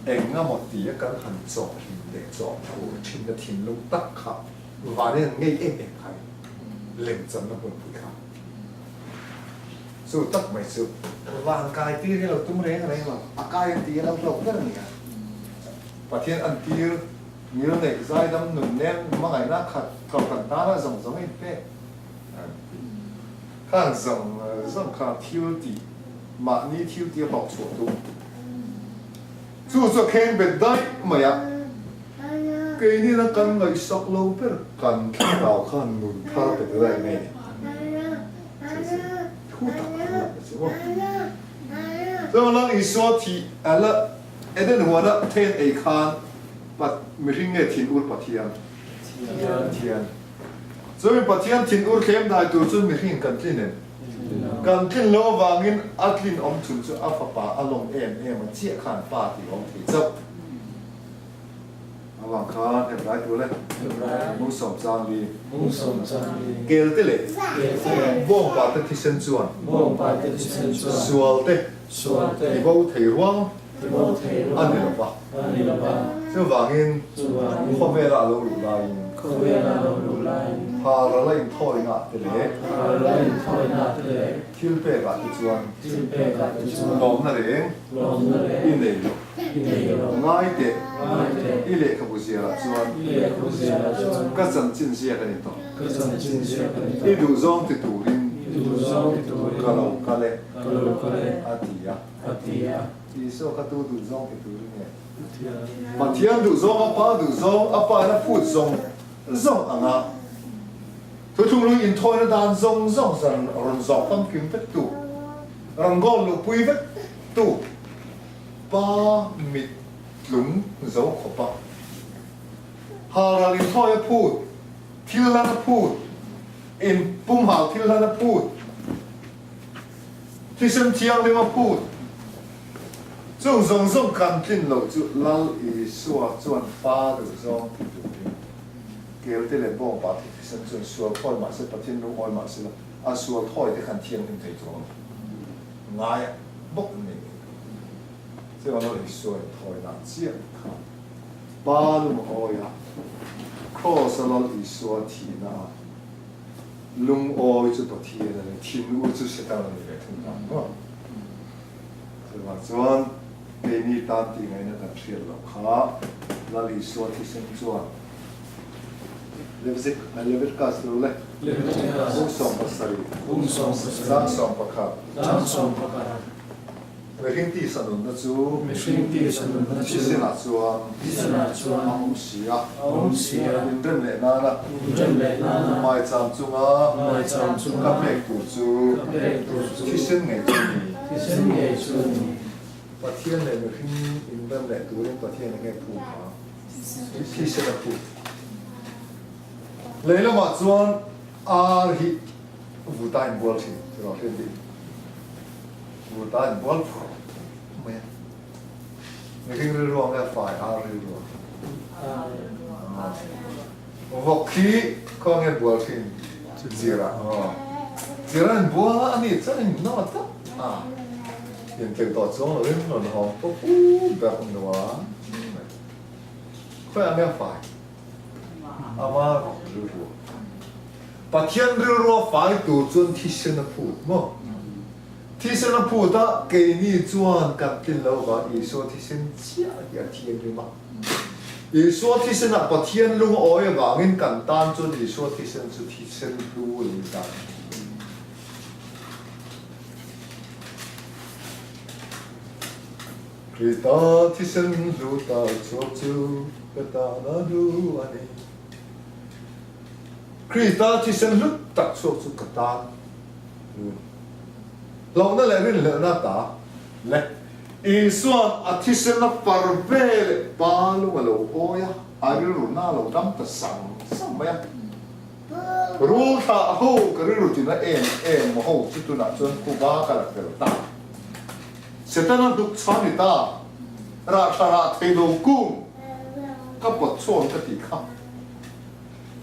เองก็หมดตีกันหันจอบถิ่นเด็กจอบโผถิ่นกับถิ่นลุงตักขาว่าเนี่ยง่ายเองใครเล่นจำนะคนผู้ขาสู้ตักไม่สู้วางกายตีที่เราตุ้มเร่งอะไรมาอากายตีเราหลงกันเนี่ยปะเทียนอันตีมีเด็กใจดำหนุ่มแน่นมาไงนะขัดขับขันตาแล้วส่งส่งให้เป๊ะข้างส่งข้างทิวตีมานี่ทิวตีหอกชั่วตุ้มจู่จะเข่งเป็นได้ไหมอ่ะเกยนี่นะกันไงสักโลเปอร์กันข้าวข้างนุ่นข้าเป็นได้ไหมพูดต่างกันใช่ไหมแล้วเราอีสวทีอะไรเอ็ดเดนหัวละเทนเอคานปัดไม่ถึงเงี้ยถิ่นอุลปัทยานเทียนส่วนปัทยานถิ่นอุลเข้มได้ตัวจนไม่ถึงกันที่เนี่ยกันที่โลวางินอัดลินอมชุนจะอัฟปาอารมณ์เอ็มมันเจี๊ยขันปาที่ของที่จับระหว่างคานเห็นไรตัวเลยมุสมจางดี มุ่งสมจังลี เกลเตเลย เกเต บ่งปาตที่เซนจวน บ่งปาติเซนชัว สวลเต สวาเต ที่บ่เทรวง ที่โมเทโร อันนี้หรอปะ อันนี้ละบา เจ้าว่างิน จุวานิ ข้อเวลาเราหลุดลาย โคเวลาโลลูไล พาเราเล่นถอยหน้าเตเลย อะไรถอยนาเตเล ทิลเปกะที่จวน ที่เปกัดจุว ลมนั่นเอง ลมนั่นเอง อินเดีย อินเดียโร ง่ายเตะ ไม่เต อิเล็กขบุเสียละจวน เลียคุเซียละจวน ก็จันจินเสียกันนี่ต่อ ก็จะจินเสียกัน อีดูซองติดตูริน ดูซองที่ตัว กะเรากะเล กะโลกะเล อาติยา อาติยา อีโซกะตูดูซองติดตูรินเนี่ย เทีย มาเทียนดูซองอปาดูซองอปานะพูดซองซองอ่ะทุกทุกลุงอินทอยนะดานซองซองสันรันซองตั้งพิมพ์เป็ดตูรังกอลลูปุยเป็ดตูปามิดหลุงซองขบปะฮาราลินทอยพูดทิลลานะพูดอินปุ่มหาวทิลลานะพูดที่เซนเทียงเลยมาพูดจู่ซองซองกันกินเราจู่ลาอีสัวจวนฟ้าดูซองที่ดูนี่เกลที่เล่นบ้องปาที่เซนจวนสัวถอยมาเสปะเทียนรู้อ้อยมาเสละอาสัวถอยที่ขันเทียงถึงใจตรงง่ายบกนี่เจ้าเราอีสัวถอยน่าเจียงค่ะบ้าลุงอ้อยอ่ะครอสเราอีสัวทีน่าลุงอ้อยจะตัวเทียนเลยทีนู้จะเสด็จเลยถึงกันก็แต่ว่าจวนเป็นนิทานที่ไงนะกันเชียร์เราค่ะเราอีสัวที่เซนจวนเลเวซิกเลเวลกัสรู้เลย เลเวติกัส มุสองภาษาลี บุ้งสองภา สา ษาม สองประคับ ดังสองประการ เวริงที่สนุนนะจู ไม่ชิงที่สนุนนั ที่ ชิ เส ล นาจวน ที่สนาชวน อาเสีย องเสีย อินเดนเลนานะ อุจจาระนานา ไม่จำจุงอ่ะ ไม่จำจุง กับเล็กกูจู กับเล็กตัวจุ ที่เส้นไงจูนี่ ที่เส้นใหญ่ชวน ประเทศเลยเวริงอินเดนเลตัวเรื่องประเทศไงผู้หาที่เส้นผู้เลยละมาจวนอาฮิวูตายบอลที่เราเห็นดีวูตายบอลไม่ไม่ถึงเรื่องแล้วฝ่ายอารีรวมวกขี้ก็เงี้ยบัวทิ้งจีระจีระบัวอันนี้จะนี่น่าตัดยังเป็นตัวจงเรื่องนนหอมปุ๊บแบบนัวค่อยอันเนี้ยฝ่าย อามารัวปะเทียนรัวฝ่ายตัวจนที่เสนพูดมั้งที่เสนพูดอ่ะเกนี่จวนกับที่เราว่าอีโซที่เสนเจียอย่าเทียนด้วยมั้งอีโซที่เสนปะเทียนลุงอ้อยว่าเงินกันตานจนอีโซที่เสนจุดที่เสนรู้เลยกันคริสตที่เสนรู้ตาชอบจูก็ตาหน้าดูอันนี้คริสต์ที่เส้นลึกตัดโชคสุกตาเรานั่นแหละเรื่องเหลือหน้าตาและอีส่วนอาทิตย์เส้นนับปาร์เบลปาลุมาโลโอ้ยอาริรุน่าเราดำตัดสั่งไหมรู้ท่าโหกริรุจินะเอ็มโหจิตุนัจนกูบ้ากันเกิดตาเสร็จนั้นทุกชาติตาราชาเทโลกุ้งก็ปวดช่วงก็ตีข้า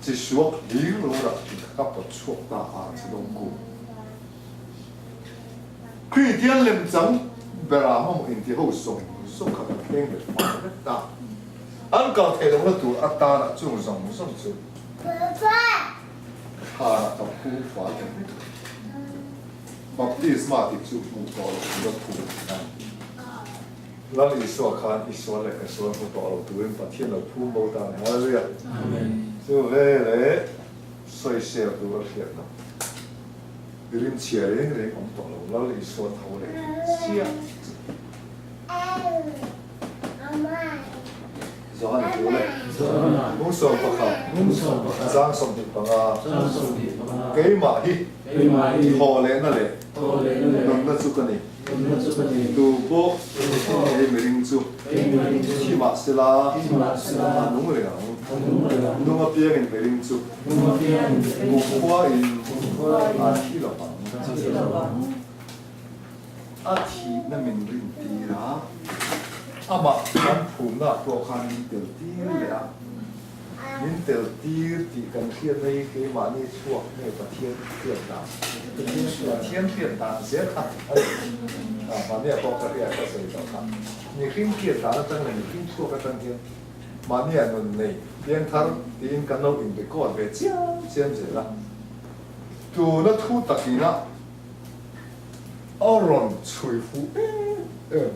จะชวกดีรู้ละก็ปวดช่วงตาอาจะลงกูคริสเตียนเล่มจังเวลามันอินที่เขาส่งขับเพลงแบบฟังได้ตาอันก็เทลงแล้วตัวอัตตาละจุ่มส่งจุ่มข้าละกับผู้ฝ่ายกันบัพติศมาที่จุ่มผู้ต่อแล้วผู้นั้นแล้วอิสวาคานอิสวาเล็กอิสวาผู้ต่อเราตัวเองปะเทียนเราผู้โมตาฮาเลลูยา就为了所以写多了写了，有点钱人我们到了，那里说头嘞，写，就很多嘞，弄上不好，长上的不啊，给马的，好嘞那嘞，弄得出个呢。ดูโบไม่ริงจูที่มาเสลานุ่งเลยอ่ะนุ่งมาเปียกันไม่ริงจูมุขว่าอินอาทิละบังอาทินั่นมันริงตีนะอามาคันผูน่ะตัวคันเตียวตีเลยอ่ะมินเตียวตีกันเทียนในเกมานี่ช่วงในประเทศเทียนดาวประเทศเทียนดาวเสียค่ะมาเนี่ยพอเขาเรียกก็เสร็จแล้วครับมีขึ้นเทียนดาวตั้งเลยมีขึ้นช่วงก็ตั้งเทียนมาเนี่ยนนในเลี้ยงทารตีนกันเราอินไปก่อนไปเจียมเสร็จละตัวนั้นทูตตะกี้นะอารมณ์ช่วยฟู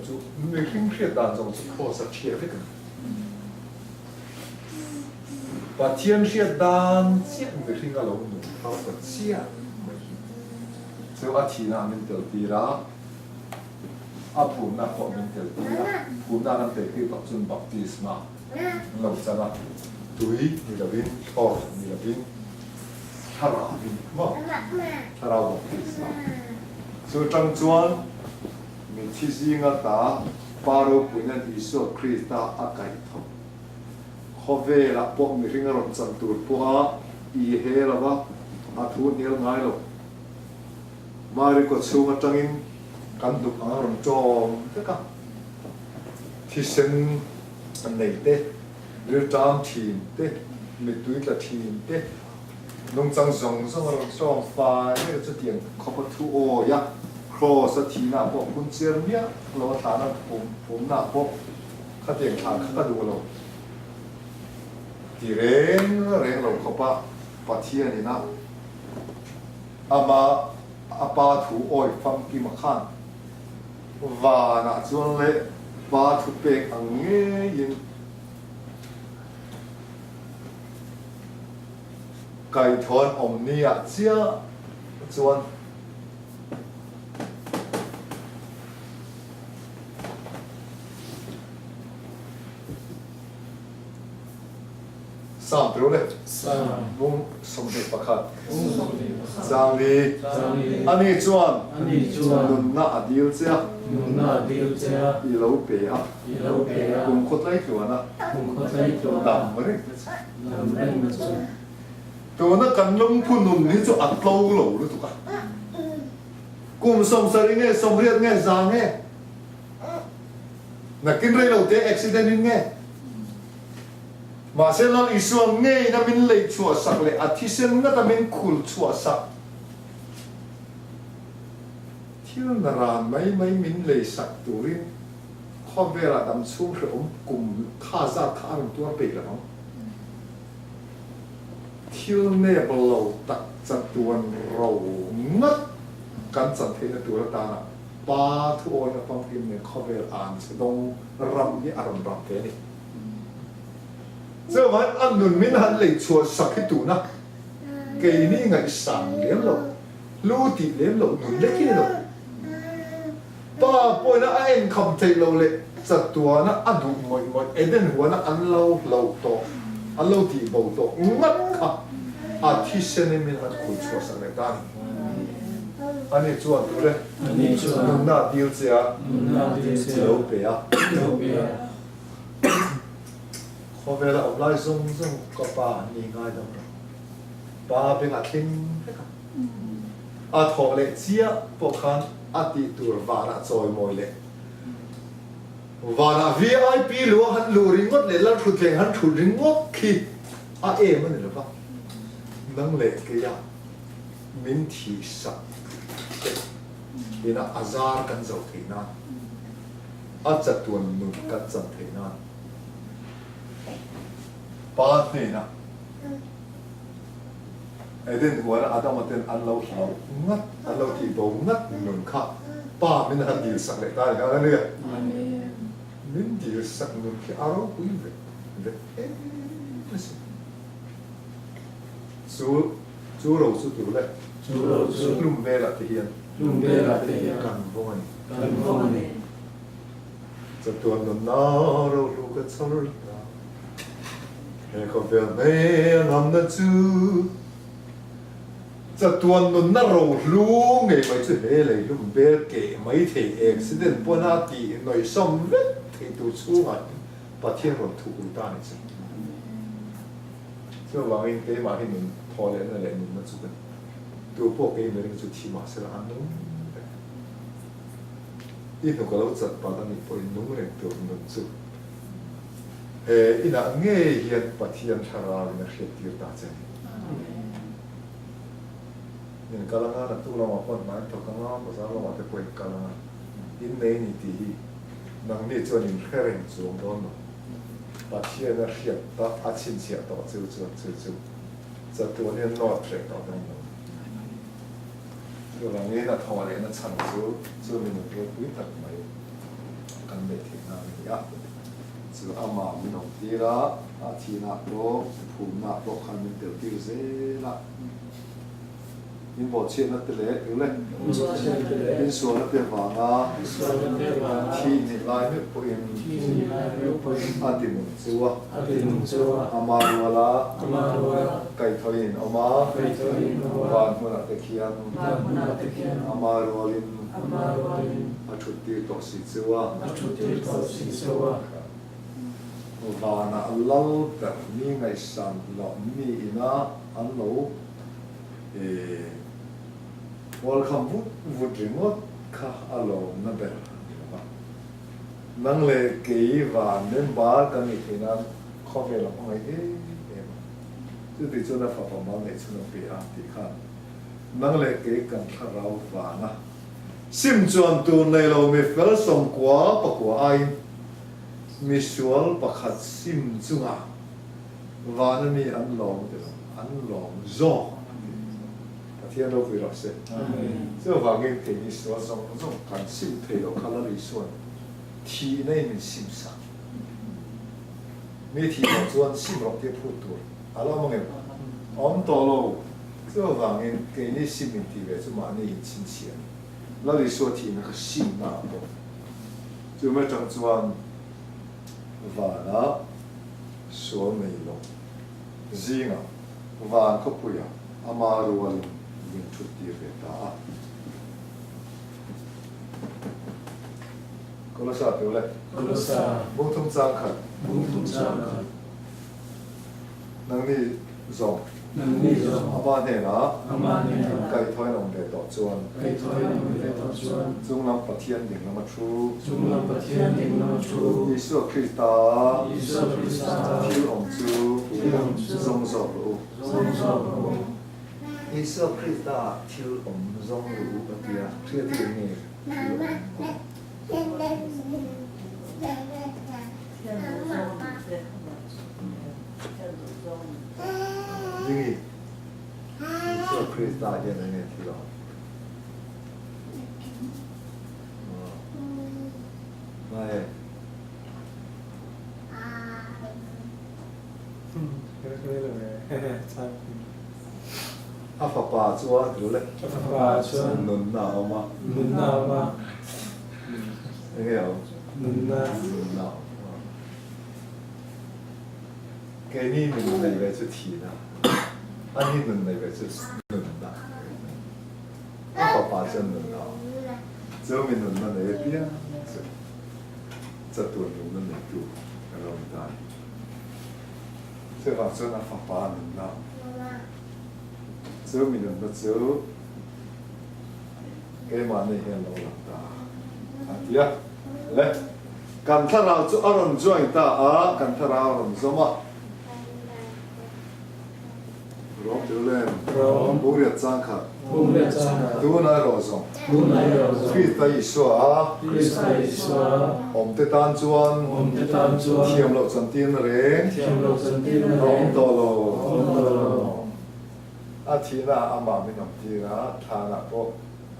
จูมีขึ้นเทียนดาวจงจะขอสักเทียนให้กัน把天线单见的听到了，他说见，所以阿提那面掉地啦，阿普那方面掉地啦，普那那得可以把尊把地是嘛，老在那，对，你那边哦，你那边，他那边嘛，他那把地是嘛，所以张专，你其实应该打，巴罗普那地说克里斯塔阿盖头。เขาเวลาพวกมีเรื่องรถจันตูดพวกอีเฮล่ะวะอาทูนี่ละไงหรอกมาเรียกว่าช่วงจังอินกันดุอารมณ์จอมเด็กอะที่เซนอันไหนเต้หรือจามทีมเต้มีตุยละทีมเต้น้องจังสงสงอารมณ์จอมไฟนี่จะเตียงขบทูโอยะครอสทีน่ะพวกคุณเจียร์เนี่ยเราฐานะผมน่ะพวกข้าเตียงฐานข้าดูเราที่เร่งเราเข้าป่าปัทเทียนี่นะอามาอาปาถูอ้อยฟังกิมขันว่านะจวนเละปาถูเป็กอังเงี้ยไก่ทอนอมเนียเจ้าจวนสามตัวเลยมุงสมเด็จประคัตจางลีอันนี้จวนนุนนาดิลเจ้าอีโลเปียกุมขดไล่ตัวนะดำมาเลยตัวนั้นกันลงพูนุนนี่จะอัดโลหรือถูกปะกุมสมสริงเงี้ยสมเรียดเงี้ยจางเงี้ยนักกินเรื่องเราเตะอุบิเหตุนี่เงี้ยมาเซลล์อิสวงเงี้ยนั่นเป็นเลยชัวสักเลยอาทิเซนนั่นเป็นคุลชัวสักที่นั่นร้านไม่มินเลยสักตัวนี้ข้อเวลาดำชุ่มเรื่องกลุ่มข้าซาข้าเป็นตัวเปรี้ยว thiếu nè bao lâu tắc chặt tuần rầu ngất cắn chặt thế là tuổi ta nè ba thu ôn là phong kim này khó về ăn sẽ đông răm cái ăn răm thế này giờ mà ăn nôn mình hắn lấy chua sặc cái tủ nè cái này ngày sáng liếm lộ lưu tị liếm lộ nôn lấy cái lộ ba bữa nó anh không thấy lâu lệ chặt tuần nó ăn đủ mọi mọi ấy đếnหัวnó ăn lâu lâu to ăn lâu thì bầu to ngất cả thi sinh này mình hắn khôi chua sặc này ta anh ấy chua tủ đấy nôn na điều gì à lâu bể à khó về là ông lại dùng có ba ni ngay đâu ba bên ngã kinh thọ lệ chia bộ khăn ti tour và là chơi mồi lệ và là VIP luôn hắn lù ring ngót lệ lăn thụt lệ hắn thụt ring ngót khi em mình được không nâng lệ cái ya min thi sắc vì là azar căn dầu thế nào chặt tuần nụ căn dầu thế nào ba thế nào ấy đếnหัวlà adam một tên ăn lâu ngắt ăn lâu thì bầu ngắt nồng khá ba mình ăn điều sắc lại ta là cái này mình điều sắc nồng khi aro quý vị đấy chú rầu chú tiểu lệ chú lùm về là thể hiện càng vộiจะตัวนั้นน่าเราลูกก็ชอบเราให้เขาเป็นแม่งามนะจูจะตัวนั้นน่าเราลูกไงไม่ใช่เฮ้เลยลูกเบลเก๋ไม่เทเอกสิ่งปนอาตีหน่อยสมเด็จที่ตัวชูหันประเทศเราถูกต้านสิซึ่งว่าเองเก๋มาให้หนุนพอแล้วนั่นแหละหนุนมาสู้กันตัวพวกเก๋เหมือนจุดที่มาเสียอันนู้นอีหนูก็เราจัดปาตันอีกคนนุ่งเรียนตัวนุ่งสุดอีน่ะเงี้ยเฮียนปะเทียนชาราเนี่ยเขียนตีตาเจนี่กาลังงานตัวเรามาคนมาตัวกาลังภาษาเรามาแต่คุยกาลังงานอินเนนี่ที่นังนี่จวนอินแค่เรื่องจวงโดนปะเทียนเนี่ยเขียนตัดอาชินเสียต่อจู่จะตัวเนี่ยนอดเทรดต่อได้ตัวเราเนี่ยนะทอเลยนะฉันจู่มีหนุ่มเยอะวิ่งตัดไม่กันเด็กที่นั่นเนี่ยจู่อามามีหนุ่มที่ละอาทีนักโลภูมินักโลคันเป็นเดือดที่เสียละยินบอกเชื่อนัดเตะอยู่เลยยินส่วนนัดเตะวางอ่ะที่นี่ลายไม่พอเองอาติมุจู่อามารัวละไก่ทอยินอามาบานหัวนัดตะเคียนอามารัวลินอาชุดตีตกสีจู่วานะอัลลอฮ์แต่มีไงสั่งหลอมีอินะอันโลวอลคัมวุดริงดข้าอัลลอฮ์นั่นเป็นนั่งเลยกี่วันเดินบาร์กันอีกทีนั้นข้อเวลาของไอ้จุดที่จุดนั้นฝ่าฝ่ามันเลยจุดนั้นปีอาทิตย์ขันนั่งเลยกี่กันข้าเราวานะซิมจวนตัวในเราไม่เฟลสมกว่าปกว่าไอมีส่วนประคัดซิมจุงอ่ะวันนี้อันหลงเดียวอันหลงจ่อประเทศเราวิรัสเซ่เจ้าว่าเงินเทนิสว่าส่งการซิมเทโลคาลารีส่วนที่ในมันซิมสักมีที่เราส่วนซิมเราเทียบพูดตัวอะไรมั่งเองอันตัวเราเจ้าว่าเงินเทนิสซิมมันที่เวสมาเนี่ยชิ้นเชียนแล้วรีส่วนที่นั่นก็ซิมน่ะตัว就没整转。và số này lo riêng và có bùi amaruan mình chút đi về ta có là sao tiểu lệ bông thông trang khẩn năng đi rộng ba này là cây thoi nồng để tỏ chuan dung lâm bát thiên đỉnh lâm chu Giêsu Christa thiếu ông chú dung dọc lũ Giêsu Christa thiếu ông dung lũ bát thiên thiếu thiếu nghề Gì ตาเย็นเนี่ยที่เราไม่ 그래 참 อาฟาปาจัวหรือเลย 아빠 หนุนหนาวมา 눈나마 อย่างเงี้ย 눈나 หนุนหนาวแกนี่หนุนในเวทีทีนะอันนี้หนุนในเวทีหนุนนะอาฟาปาจะหนุนหนาวเจ้ามีหนุนมาในเปียจะตัวหนุนมันในตัวเราไม่ได้เจ้าว่าเจ้าอาฟาปาหนุนหนาวเจ้ามีหนุนมาเจ้าแกมาในเฮียนเราหลับตาอันเดียวเลยกันถ้าเราจะอารมณ์จ่อยตากันถ้าเราอารมณ์สมะร้องเดือดเลยบุรีจังค่ะ 봄레짱가 ดูนายรอส่ง 눈나이로서 คริสต์อิสวา 크리스타이스와 อมเตตันจวน 옴테탄주와 เทียมโลกจันทีนเร่ง 티암록선띠는 ร้องโตโล 옴도로 อาทิตย์น่ะอามาไม่นำทีนะทานะก็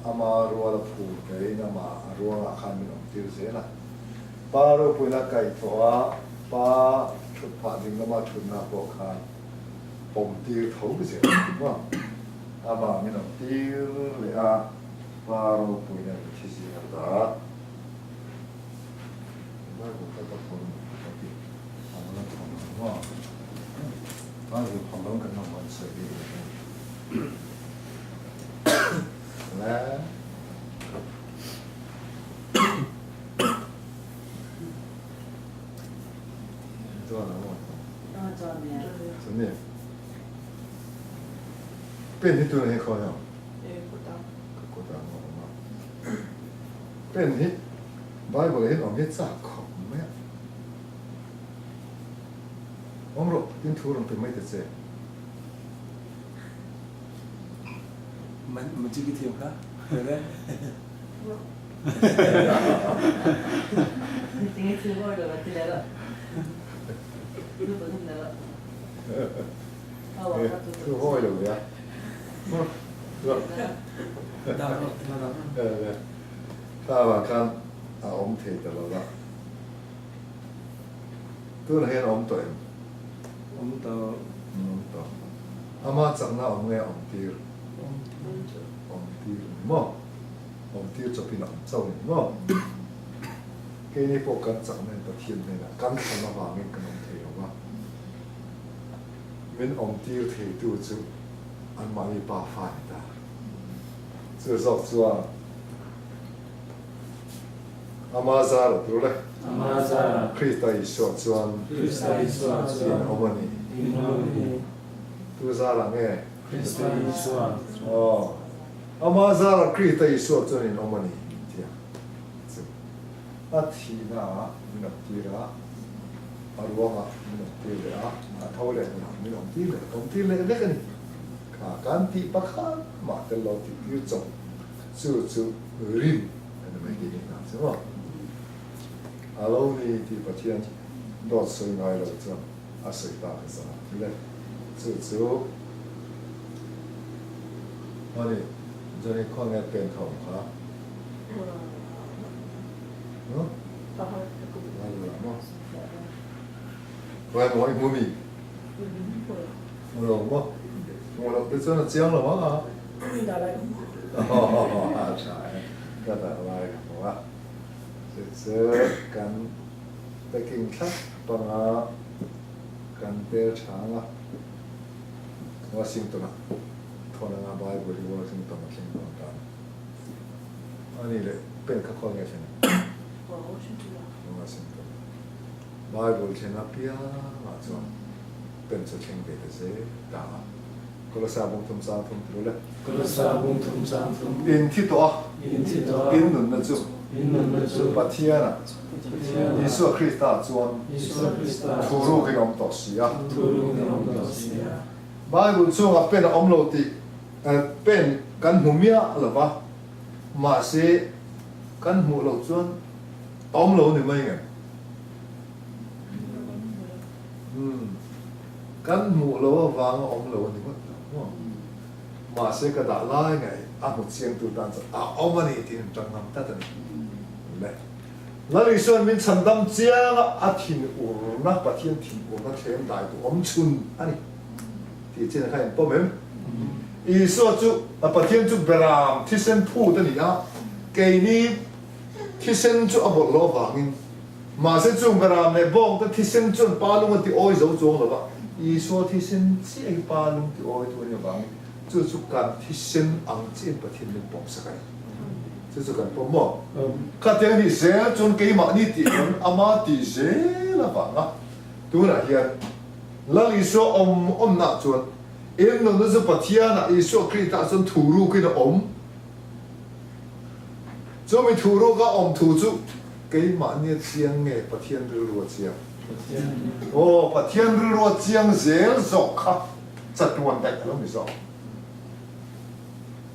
อามารัวละพูดไปนะมารัวละขันไม่นำทีเสียนะป้ารู้ปุ่นละไก่ตัวป้าชุดผ้าดิ้งละมาชุดนาโบคานผมตีเขาไปเสียว่าอามาไม่นำทีเลยป้ารู้ปุ่นละที่เสียละไม่รู้ก็ต้องคนที่ทำแล้วทำว่าป้าคือความร้อนกันน้ำมันเสียดี และตัวเราหมด 저는 สำเนียงเป็นที่ตัวให้เขาเหรอ 예쁘다. ก็ตามมาเป็นที่บายบอกเห็นออกเห็นจากของไหมอมรบทิ้งทูลงไปไม่ได้เจ 만 찌개 튀울까? 그래? 되게 즐거울 것 같아 내가. 이것도 좀 내가. 아 คือห้อยเลยอ่ะ 나도 ถ้าว่าการอมเทตลอดละตัวเห็นอมตัวเอง 엄도 ต่ออามาจากนั้นอมเงี้ยอมตีร์อมตีร์มั้งอมตีร์จะเป็นอมเจ้าหนึ่งมั้งแค่นี้พวกกันจากนั้นประเทศเนี่ยนะกันทำมาว่าเงี้ยกันอมเทียวว่าเว้นอมตีร์เทียตัวจุอันมามีป่าไฟตาเสือสอบสัวอามาซาร์ตัวเลย 아마자 คริสต์อิสวาจวน 크리스타이스와 สินอมนี 인원이 ตัวซาลังเงี้ย 크리스타이스와 อ๋ออามาซาร์คริสต์อิสวาจวนอมนีเทียอาทีน่ะมินตีระอารวงะมินตีระท้าวเลยนะมินตีระอมตีระเล็กนี่ข้ากันตีปักขันมาเตลอติยูจงจู่ริมอันนั้นไม่กินนะใช่ไหมอาลูนี่ที่ประเทศดอดสวยงามเลยจ้ะอาศัยตาภาษาเลยจู่อันนี้จะนี่ข้อนี้เป็นของเขาเนาะไม่รู้เนาะไว้หน่อยมูมี่มูหลงมั้งมูหลงเป็นส่วนเจียงหรือมั้งอ่ะอ๋อใช่ก็แต่ว่าผมว่าซื้อกันไปกินข้าวตอนกันเตะช้างอ่ะวอชิงตันทอนงานบายบริวารชิงตันมาเชียงกันอันนี้เลยเป็นข้าวเงี้ยใช่ไหม วอชิงตันบายบริเชนอาเปียมาจวนเป็นสุดเชิงเบตเซดาก็เลยสาบุญทุ่มสามทุ่มตัวเลย 그렇사봉 tumsamtum อินที่ตัว 인티도 อินหนุนนั่นจุ 인는느주 ปัทเทียนะยิสุคริสต์จวน 이수와 크리스타 ทูรูกิยอมต่อสีอ่ะ 두루니 엄더시야 บายบุญช่วงเป็นอมโลติเป็นกันหูเมียหรือปะมาเสกันหูโลจวนอมโลนี่ไม่ไงกันหูโลวางอมโลนี่ว่า mà sẽ cái đã lai ngày ăn một chiên tu tan à ông anh thì trong năm ta tên này là lý do mình chân tâm chiang à thiên uổng nát bát thiên thiên uổng nát thêm đại tu ông chun anh thì trên này bao nhiêu ý số chú à bát thiên chú beram thì sen phu tên gì á cái này thì sen chú à một lô vàng mà sẽ chú beram này bông thì sen chú ba lung thì oi dấu dấu rồi đó ý số thì sen chỉ ba lung thì oi thôi như vậy chú chú cần thì sen ăn trên bát thiên mình bông sắc cái chú chú cần bông mỏ các tiếng thì sẽ chọn cái mà đi thì ama thì sẽ là vàng á tu là hiện là lý do ông nãy chọn em nó sẽ bát thiên là lý do khi ta chọn thủ lũ cái nó cho mình thủ lũ cái thủ chú cái mà như chiang nghe bát thiên lúa chiang bát thiên lúa chiang dễ dọc khắp chặt tuần đại lắm mình sao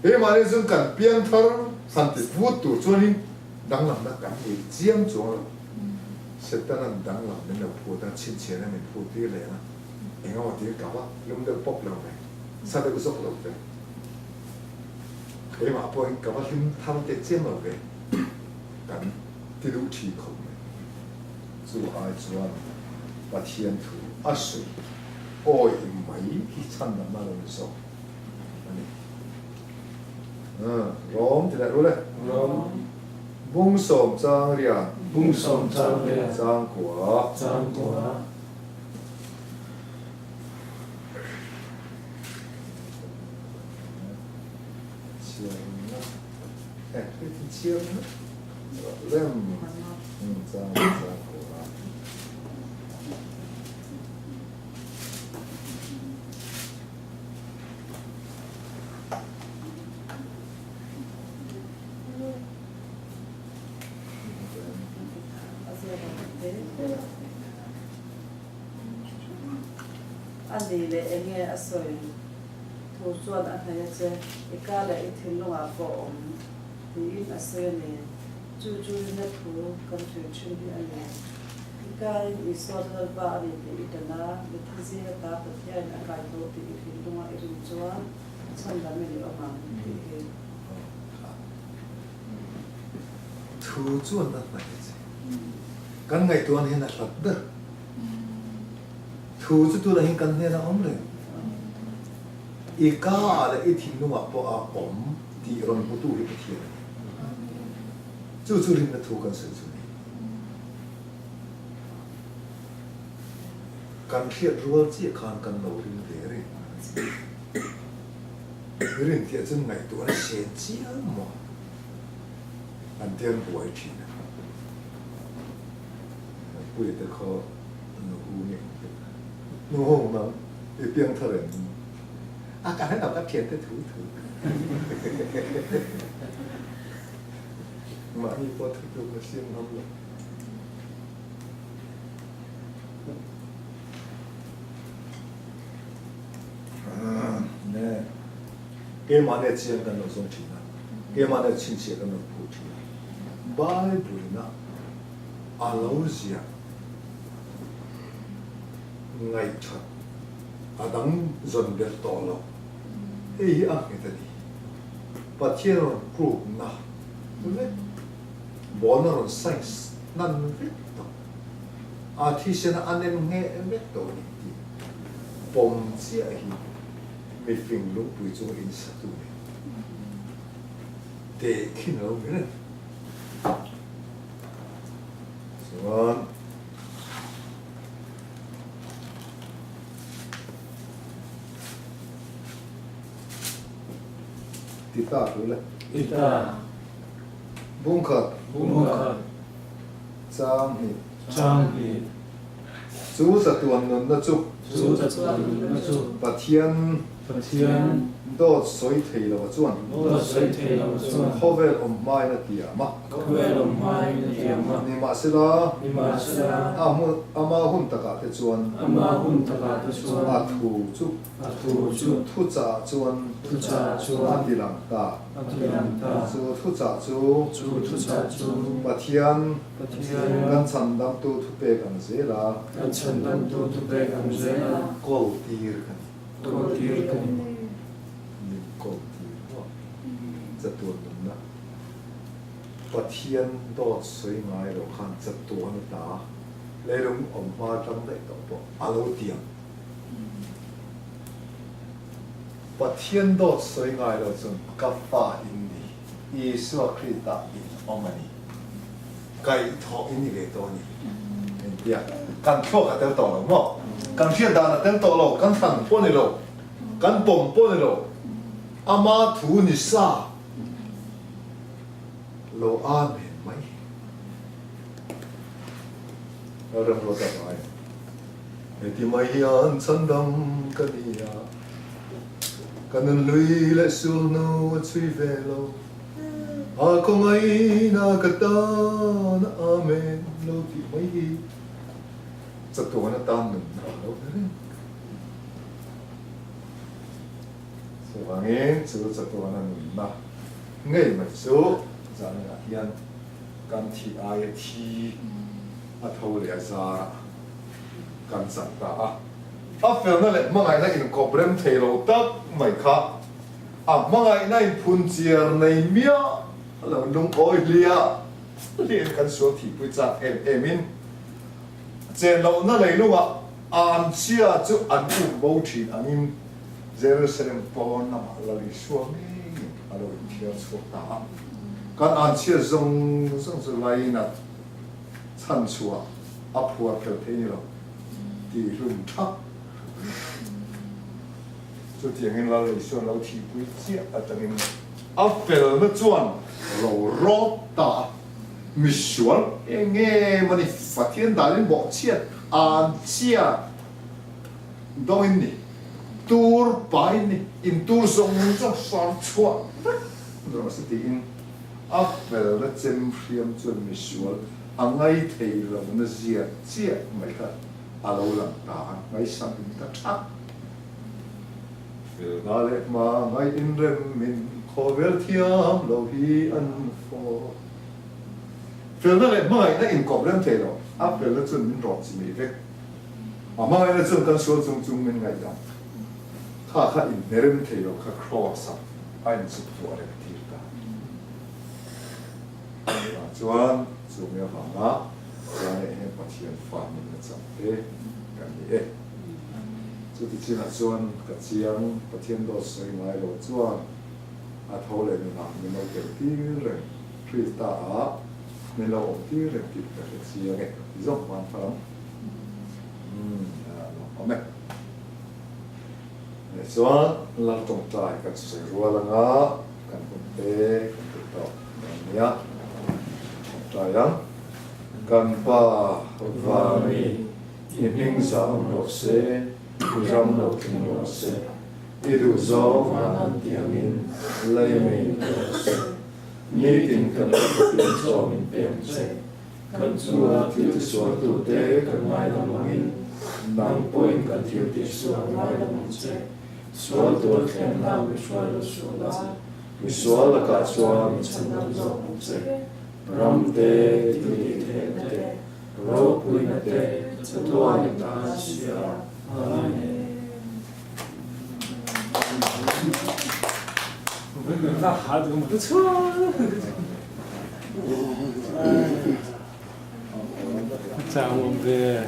cái mà như cần biến thở sản xuất vũ trụ cho nên đang làm nó cảm thấy chiang cho sẽ ta làm đang làm nên là phụ ta chín chén là mình phụ tí lệ na anh em thì cả quá lúc đó bốc lòng này sao được sốc lòng vậy cái mà bôi cả quá lúc tham để chiang lòng vậy cảnhที่รู้ที่เขาเนี่ยจู่ไอ้จวนปะเทียนถูอาศัยโอ้ยไม่ที่ฉันนั่นมาเลยสองอันนี้ร้องที่ไหนรู้เลย Rom บุ้งสมจางเรียน Bung som trang le จางกัว Trang kwa เชียงนะที่เชียงนะเริ่มจางกัวอันนี้เลยเองเนี่ยสวยถูกส่วนอันนี้จะอีกการเลยอีกถึงลงอ่ะก็ที่อันสวยเนี่ยจู่ๆเนี่ยถูกกันถึงชุ่มที่อันนี้อีกการอีส่วนนั้นบ้านนี่อีกนะมีที่เสียตาปัจจัยในการโตที่อีกถึงลงอ่ะอีกส่วนฉันทำไม่ได้ออกมาที่ถูจวนนั่นไม่ใช่กันไงตัวนี้นะหลับเด้อถูจุดตัวนี้กันเนี่ยนะอมเลยอีกาอะไรอีทิ้งนู่นอ่ะพออมที่รอนพุตุให้ไปเที่ยวจู่ๆริมนะถูกันเสียจุดนี้การเทียบรัวเจี๊ยคานกันเราริมเดรีริมเทียบจนไงตัวนี้เสียเจี๊ยมั้งอันเดียนหัวอีกทีนะคุยแต่เขาหนูเนี่ยหนูห้องนั้นไอ้เปียงเถลิงอาการให้เราก็เทียนได้ถูมาอีพอถึงดูมาเสียงน้ำเลยเนี่ยเกมอันนี้เชียงกันเราส่งทีนะเกมอันนี้ชิงเชียกันเราพูดทีบายบุญนะอาลาวเซียไงชัดอาดังจนเดือดต่อเราเฮ้ยอ่ะเงี้ยดีปัจจัยเรากลุ่มนะเว้ยบอลเราไซส์นั่นเว้ยต่ออาทิตย์นั้นอันนี้เงี้ยเว้ยต่อนี่ดีปมเสียหิไม่ฟิงลุกไปจงอินสัตุเนี่ยเด็กขี้เราเนี่ยส่วนติดตาดูเลย Ita บุ้งขัด Bunga จางนี่ Trang hi จูสัตว์นนท์นะจุ Zu ta tsuan na zu ปะเทียน Patian โดดสวยเทแล้วจวน Da sai te la tsuan เขาเวลอมไม้นะเดียมะ Kwelo mai na tiama นี่มาสิละ Ni ma sila อามาหุ่นตะกะเตจวน Ama hun ta ka ta อา tsuan ถูจุ Atu ju ทุจ่าจวน Tu cha อัน tsuan ดีหลังตา Atilan ta จูทุจ่าจู Zu tu cha ju ปะเทียน Patian กันสันดำตูทุเปกันเสลา Kan chan dam tu tu pe kan zela กอลตีร์กัน Ko tir kan cầu thì nó rất tuần đúng đó và thiên đó suy ngay rồi khăn rất tuần đó lấy đúng ông hoa trong đấy đó alo tiếng và thiên đó suy ngay rồi chúng cặp phá in đi Giêsu Christ in ông này cái thọ in đi cái đó nhỉ yeah, kan thua ka tel to lo mo kan thian da na tel to lo kan thang po ni lo kan pom po ni lo ama thu ni sa lo amen mai lo ram lo ta mai e ti mai an chan dam ka ni ya kan lui le sul no chui ve lo a ko mai na ka ta na amen lo ti maiจะตัวนั้นตามหนึ่งแล้วนะส่วนนี้สู้จะตัวนั้นหนึ่งนะไงไม่สู้จะเนี่ยยันการที่อายที่อัฐวเลียซาการสัตตาอ่ะเฟลนั่นแหละมั่งไงนั่นอินกอบเรมเทโลตักไม่ค่ะอ่ะมั่งไงนั่นพุนเจียร์ในเมียแล้วลุงโอยเลียเรียนกันส่วนที่พุทธเอมินเจนเรานั่นเลยลูกอ่ะอ่านเชื่อจุอันอุโบทีอันนี้เจรูซาเล็มปอนน่ะมาเราดิชัวร์นี่เราเที่ยวสุดตาการอ่านเชื่อทรงสุดไล่น่ะชั้นชัวอัพหัวเกิดที่นี่เราที่รุ่มทักจุดอย่างนี้เราเลยส่วนเราที่ปุ้ยเจี๊ยบแต่เนี่ยอัพเฟลนั่นจวนเรารบตามิชวลเองมันนี่ฟัดเทียนดารินบอกเชียอ่านเชียดอยนี่ตูร์ไปนี่อินตูร์ส่งจากสารชัวเราสติอินอัพเวลและเจมเรียมจนมิชวลอังไงเทเรามันเสียเชียไม่ค่ะอาเราหลังตาไม่สั่งอินตาทักเวลาเล็กมาไงอินเรมินขอเวลเทียมเราฮีอันฟอเฟลนั่นแหละเมื่อไหร่นั่นอินกอบเรื่องเทโลอัพเฟลแล้วจนมันรอดสิมีเล็กเมื่อไหร่แล้วจนกันส่วนจุงมันไงดังข้าอินเนรมเทโลข้าครอสับไอ้สุดตัวอะไรที่ตาจวนจุงเมียฟังนะจวนเองปะเทียนฟังมันจะเอ๊ะกันนี่เอ๊ะจุดที่จีนจวนกับเชียงปะเทียนโดสวยงามโลจวนอาทาวเลยมันหนักมันเอาเกี่ยวที่เรื่องคริสตาในเราออกที่เรื่องติดกับเสียไงที่ส่งความฟังเอาไหมในส่วนเราต้องตายกันสวยรัวละงะกันคนเตะกันติดต่ออย่างนี้ตายยังกันป้าวามีที่นิ่งสาวหนกเสผู้รำหนกถึงหนกเสอีดูโซมานันที่มินเลยไม่หนกเสนี่ถึงกันเป็นสองเป็นเสกันชัวที่สวดตัวเตะกันไม่ละมินนางป่วยกันที่สวดไม่ละมินเสสวดตัวแข็งเราไม่สวดละสวดละไม่สวดละกัดสวดไม่ฉันละจงเสรำเตะที่เตะเตะเราป่วยเตะจะตัวยังตาเสียอาเมน那孩子不错。在我们的。